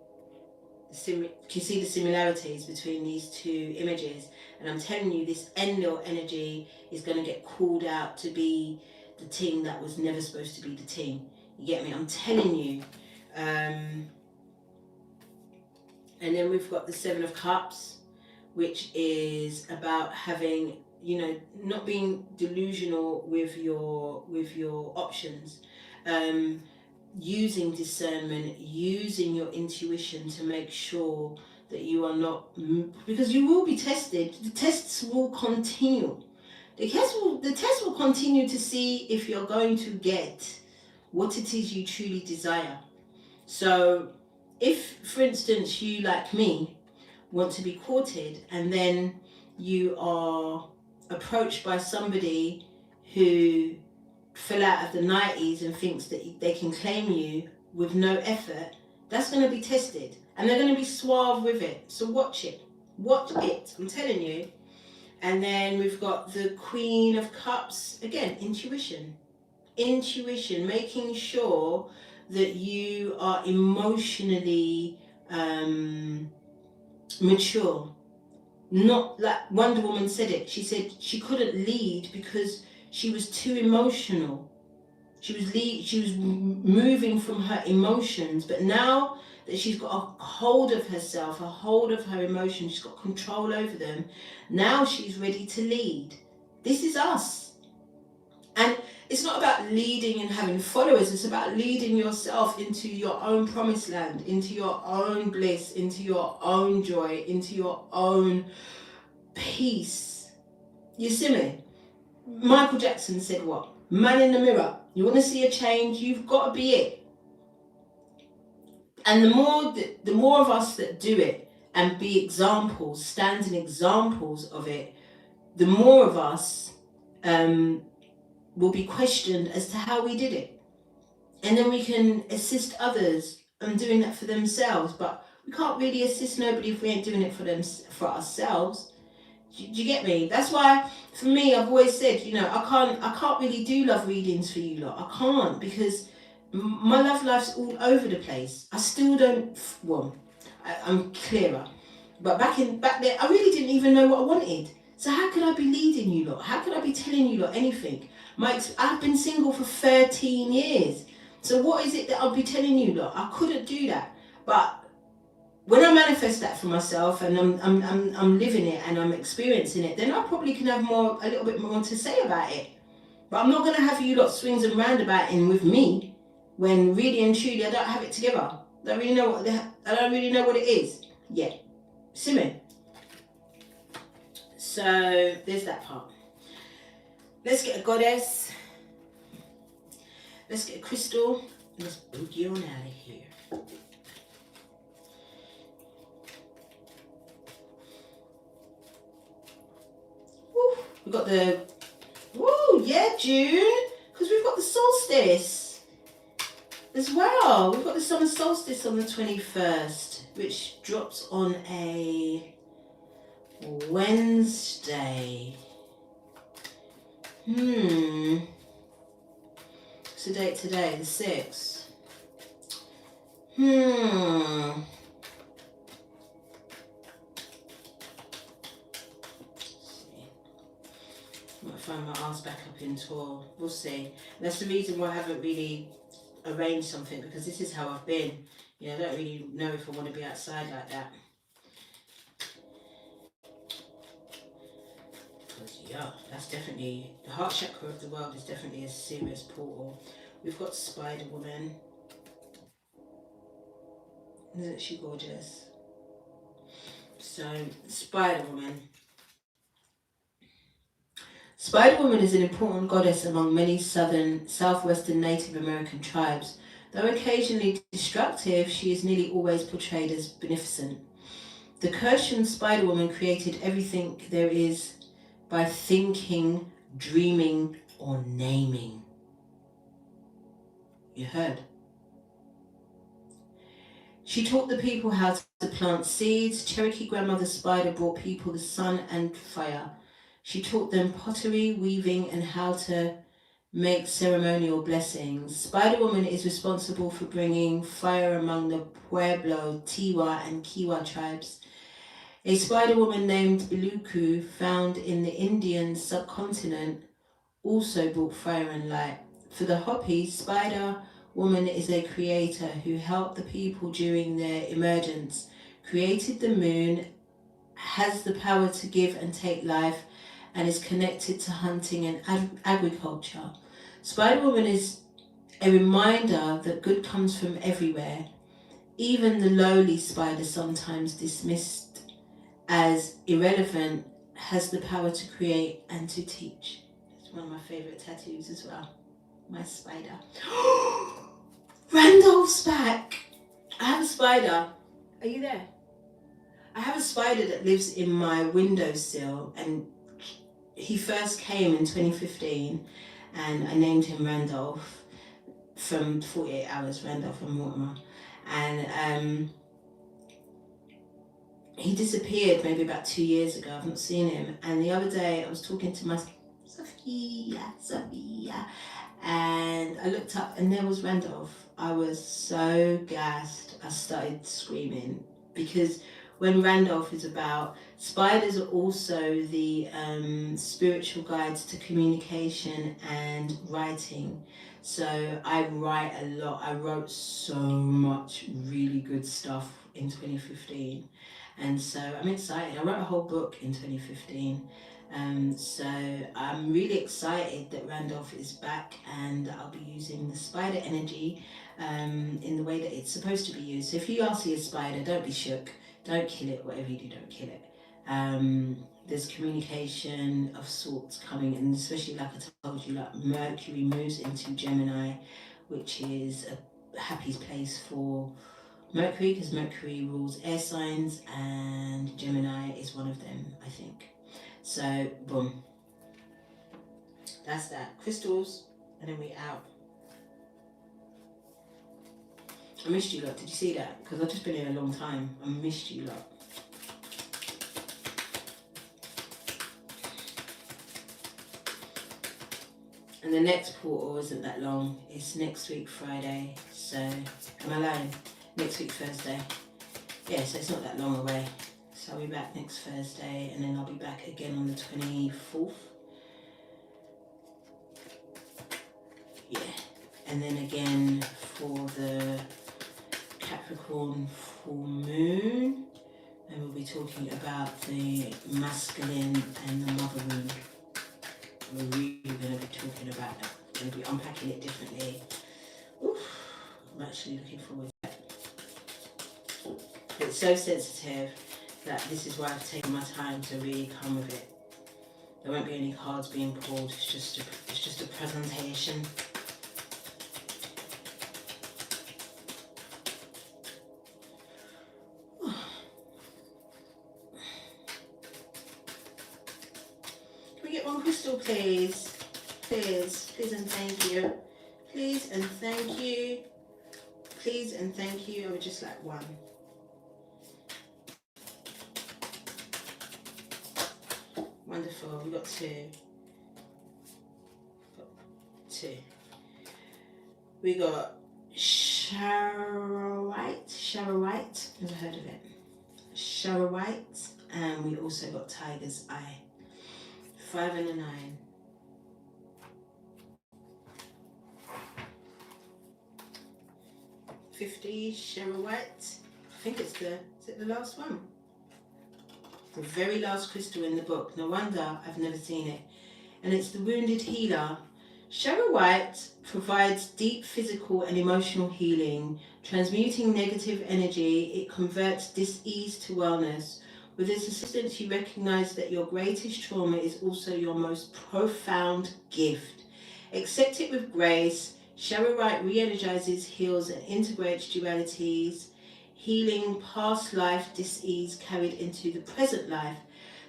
the similarities between these two images? And I'm telling you, this Enlil energy is going to get called out to be the team that was never supposed to be the team. You get me? I'm telling you. And then we've got the Seven of Cups, which is about having, you know, not being delusional with your options. Using discernment, using your intuition to make sure that you are not, because you will be tested. The tests will continue. The test will continue to see if you're going to get what it is you truly desire. So if, for instance, you, like me, want to be courted, and then you are approached by somebody who fell out of the 90s and thinks that they can claim you with no effort, that's going to be tested, and they're going to be suave with it. So watch it, I'm telling you. And then we've got the Queen of Cups, again, intuition, making sure that you are emotionally mature. Not like Wonder Woman said it. She said she couldn't lead because she was too emotional. She was moving from her emotions, but now that she's got a hold of herself, a hold of her emotions, she's got control over them, now she's ready to lead. This is us. And it's not about leading and having followers, it's about leading yourself into your own promised land, into your own bliss, into your own joy, into your own peace. You see me? Michael Jackson said what? Man in the mirror. You want to see a change? You've got to be it. And the more of us that do it and be examples, standing examples of it, the more of us will be questioned as to how we did it. And then we can assist others in doing that for themselves. But we can't really assist nobody if we ain't doing it for ourselves. Do you get me? That's why, for me, I've always said, you know, I can't really do love readings for you lot. I can't, because my love life's all over the place. I still don't, well, I'm clearer. But back there, I really didn't even know what I wanted. So how could I be leading you lot? How could I be telling you lot anything? I've been single for 13 years. So what is it that I'll be telling you lot? I couldn't do that. But when I manifest that for myself and I'm living it and I'm experiencing it, then I probably can have a little bit more to say about it. But I'm not going to have you lot swings and roundabouting with me when really and truly I don't have it together. I don't really know what it is yet. See me? So there's that part. Let's get a goddess. Let's get a crystal. And let's boogie on out of here. We've got the, June, because we've got the solstice as well. We've got the summer solstice on the 21st, which drops on a Wednesday. What's the date today? The 6th. Might find my ass back up in tour. We'll see. That's the reason why I haven't really arranged something, because this is how I've been. You know, I don't really know if I want to be outside like that. Because, yeah, that's definitely, the heart chakra of the world is definitely a serious portal. We've got Spider Woman. Isn't she gorgeous? So, Spider Woman. Spider Woman is an important goddess among many southwestern Native American tribes. Though occasionally destructive, she is nearly always portrayed as beneficent. The Krshan Spider Woman created everything there is by thinking, dreaming, or naming. You heard. She taught the people how to plant seeds. Cherokee Grandmother Spider brought people the sun and fire. She taught them pottery, weaving, and how to make ceremonial blessings. Spider Woman is responsible for bringing fire among the Pueblo, Tiwa, and Kiowa tribes. A spider woman named Iluku, found in the Indian subcontinent, also brought fire and light. For the Hopi, Spider Woman is a creator who helped the people during their emergence, created the moon, has the power to give and take life, and is connected to hunting and agriculture. Spider Woman is a reminder that good comes from everywhere. Even the lowly spider, sometimes dismissed as irrelevant, has the power to create and to teach. It's one of my favourite tattoos as well. My spider. Randolph's back! I have a spider. Are you there? I have a spider that lives in my windowsill, and he first came in 2015, and I named him Randolph from 48 Hours, Randolph and Mortimer. And he disappeared maybe about 2 years ago. I've not seen him. And the other day I was talking to my Sophia, and I looked up and there was Randolph. I was so gassed. I started screaming because when Randolph is about, spiders are also the spiritual guides to communication and writing. So I write a lot. I wrote so much really good stuff in 2015. And so I'm excited. I wrote a whole book in 2015. So I'm really excited that Randolph is back, and I'll be using the spider energy in the way that it's supposed to be used. So if you are see a spider, don't be shook. Don't kill it. Whatever you do, don't kill it. There's communication of sorts coming, and especially like I told you, like Mercury moves into Gemini, which is a happy place for Mercury, because Mercury rules air signs and Gemini is one of them, I think. So, boom. That's that. Crystals, and then we out. I missed you lot. Did you see that? Because I've just been here a long time. I missed you lot. And the next portal isn't that long. It's next week, Friday. So, am I lying? Next week, Thursday. Yeah, so it's not that long away. So I'll be back next Thursday, and then I'll be back again on the 24th. Yeah, and then again for the Capricorn full moon, and we'll be talking about the masculine and the mother moon. We're really going to be talking about that. We're going to be unpacking it differently. Oof, I'm actually looking forward to that. It's so sensitive that this is why I've taken my time to really come with it. There won't be any cards being pulled. It's just a presentation. Can we get one crystal, please? Please, please and thank you. Please and thank you. Please and thank you. I would just like one. Wonderful, we've got two. We got Charoite, never heard of it. Charoite, and we also got Tiger's Eye. 5 and a 9. $50 Charoite. I think it's is it the last one? The very last crystal in the book. No wonder I've never seen it. And it's the Wounded Healer. Charoite provides deep physical and emotional healing, transmuting negative energy. It converts dis-ease to wellness. With this assistance, you recognize that your greatest trauma is also your most profound gift. Accept it with grace. Shower Right re-energizes, heals, and integrates dualities, healing past life dis-ease carried into the present life.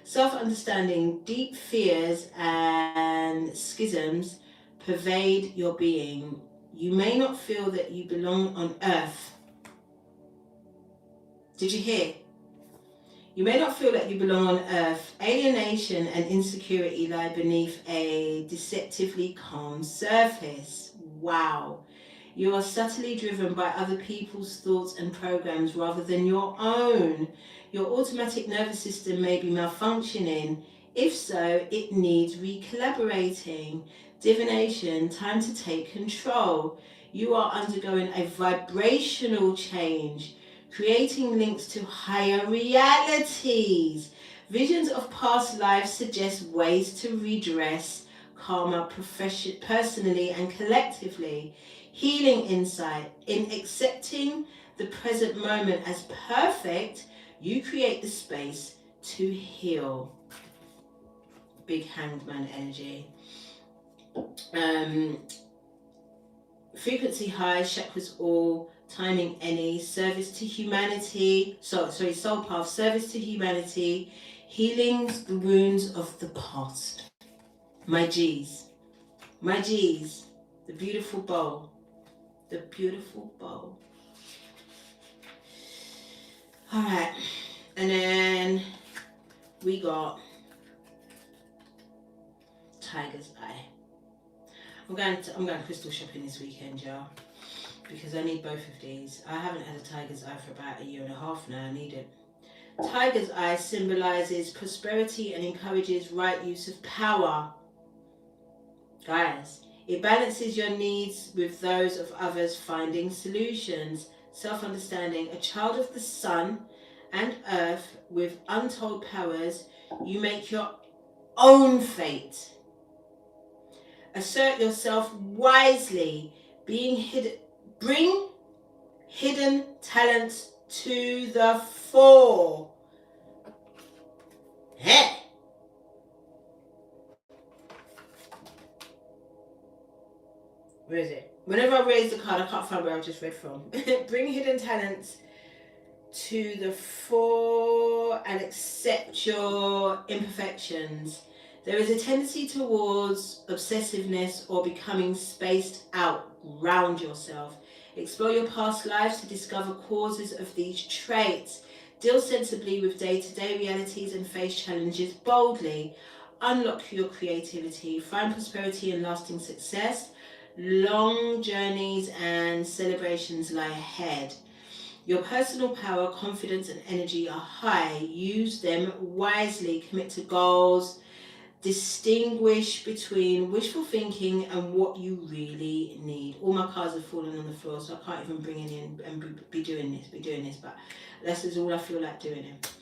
Self-understanding, deep fears and schisms pervade your being. You may not feel that you belong on earth. Did you hear? You may not feel that you belong on earth. Alienation and insecurity lie beneath a deceptively calm surface. Wow. You are subtly driven by other people's thoughts and programs rather than your own. Your automatic nervous system may be malfunctioning. If so, it needs recollaborating. Divination, time to take control. You are undergoing a vibrational change, creating links to higher realities. Visions of past lives suggest ways to redress karma personally and collectively. Healing insight. In accepting the present moment as perfect, you create the space to heal. Big Hanged Man energy. Frequency high, chakras all, timing any, service to humanity. Soul path, service to humanity, healing the wounds of the past. My G's, the beautiful bowl. The beautiful bowl. Alright, and then we got Tiger's Eye. I'm going crystal shopping this weekend, y'all, because I need both of these. I haven't had a Tiger's Eye for about 1.5 years now. I need it. Tiger's Eye symbolizes prosperity and encourages right use of power. Guys, it balances your needs with those of others, finding solutions. Self-understanding, a child of the sun and earth with untold powers, you make your own fate. Assert yourself wisely, bring hidden talents to the fore. Hey. Where is it? Whenever I raise the card, I can't find where I've just read from. Bring hidden talents to the fore and accept your imperfections. There is a tendency towards obsessiveness or becoming spaced out round yourself. Explore your past lives to discover causes of these traits. Deal sensibly with day-to-day realities and face challenges boldly. Unlock your creativity. Find prosperity and lasting success. Long journeys and celebrations lie ahead. Your personal power, confidence, and energy are high. Use them wisely. Commit to goals. Distinguish between wishful thinking and what you really need. All my cards have fallen on the floor, so I can't even bring it in and be doing this, but this is all I feel like doing it.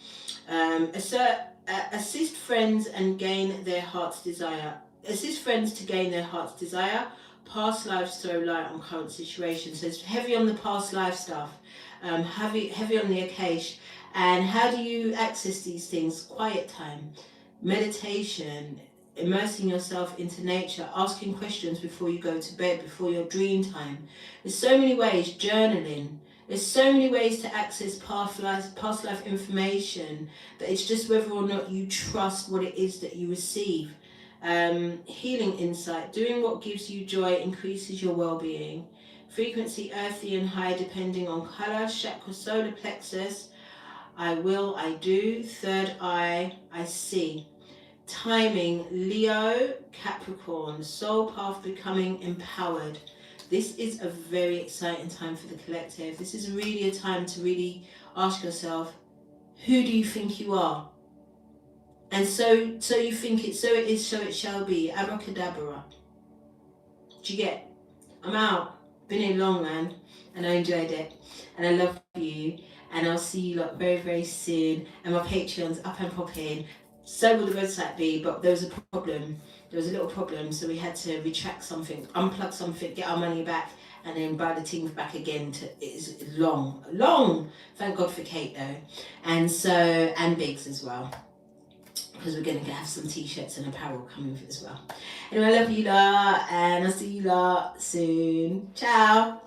Assist friends and gain their heart's desire. Assist friends to gain their heart's desire. Past lives throw light on current situations. So it's heavy on the past life stuff, heavy on the Akash. And how do you access these things? Quiet time, meditation, immersing yourself into nature, asking questions before you go to bed, before your dream time. There's so many ways. Journaling. There's so many ways to access past life information, that it's just whether or not you trust what it is that you receive. Healing insight. Doing what gives you joy increases your well-being. Frequency earthy and high depending on color. Chakra solar plexus. I will, I do. Third eye, I see. Timing, Leo, Capricorn. Soul path, becoming empowered. This is a very exciting time for the collective. This is really a time to really ask yourself, who do you think you are? And so you think it, so it is, so it shall be. Abracadabra. Do you get? I'm out. Been in long, man. And I enjoyed it. And I love you. And I'll see you lot very, very soon. And my Patreon's up and popping. So will the website be, but there was a problem. There was a little problem, so we had to retract something, unplug something, get our money back, and then buy the teams back again. It's long. Thank God for Kate though, and Biggs as well, because we're going to have some t-shirts and apparel coming with it as well. Anyway, I love you lot, and I'll see you lot soon. Ciao.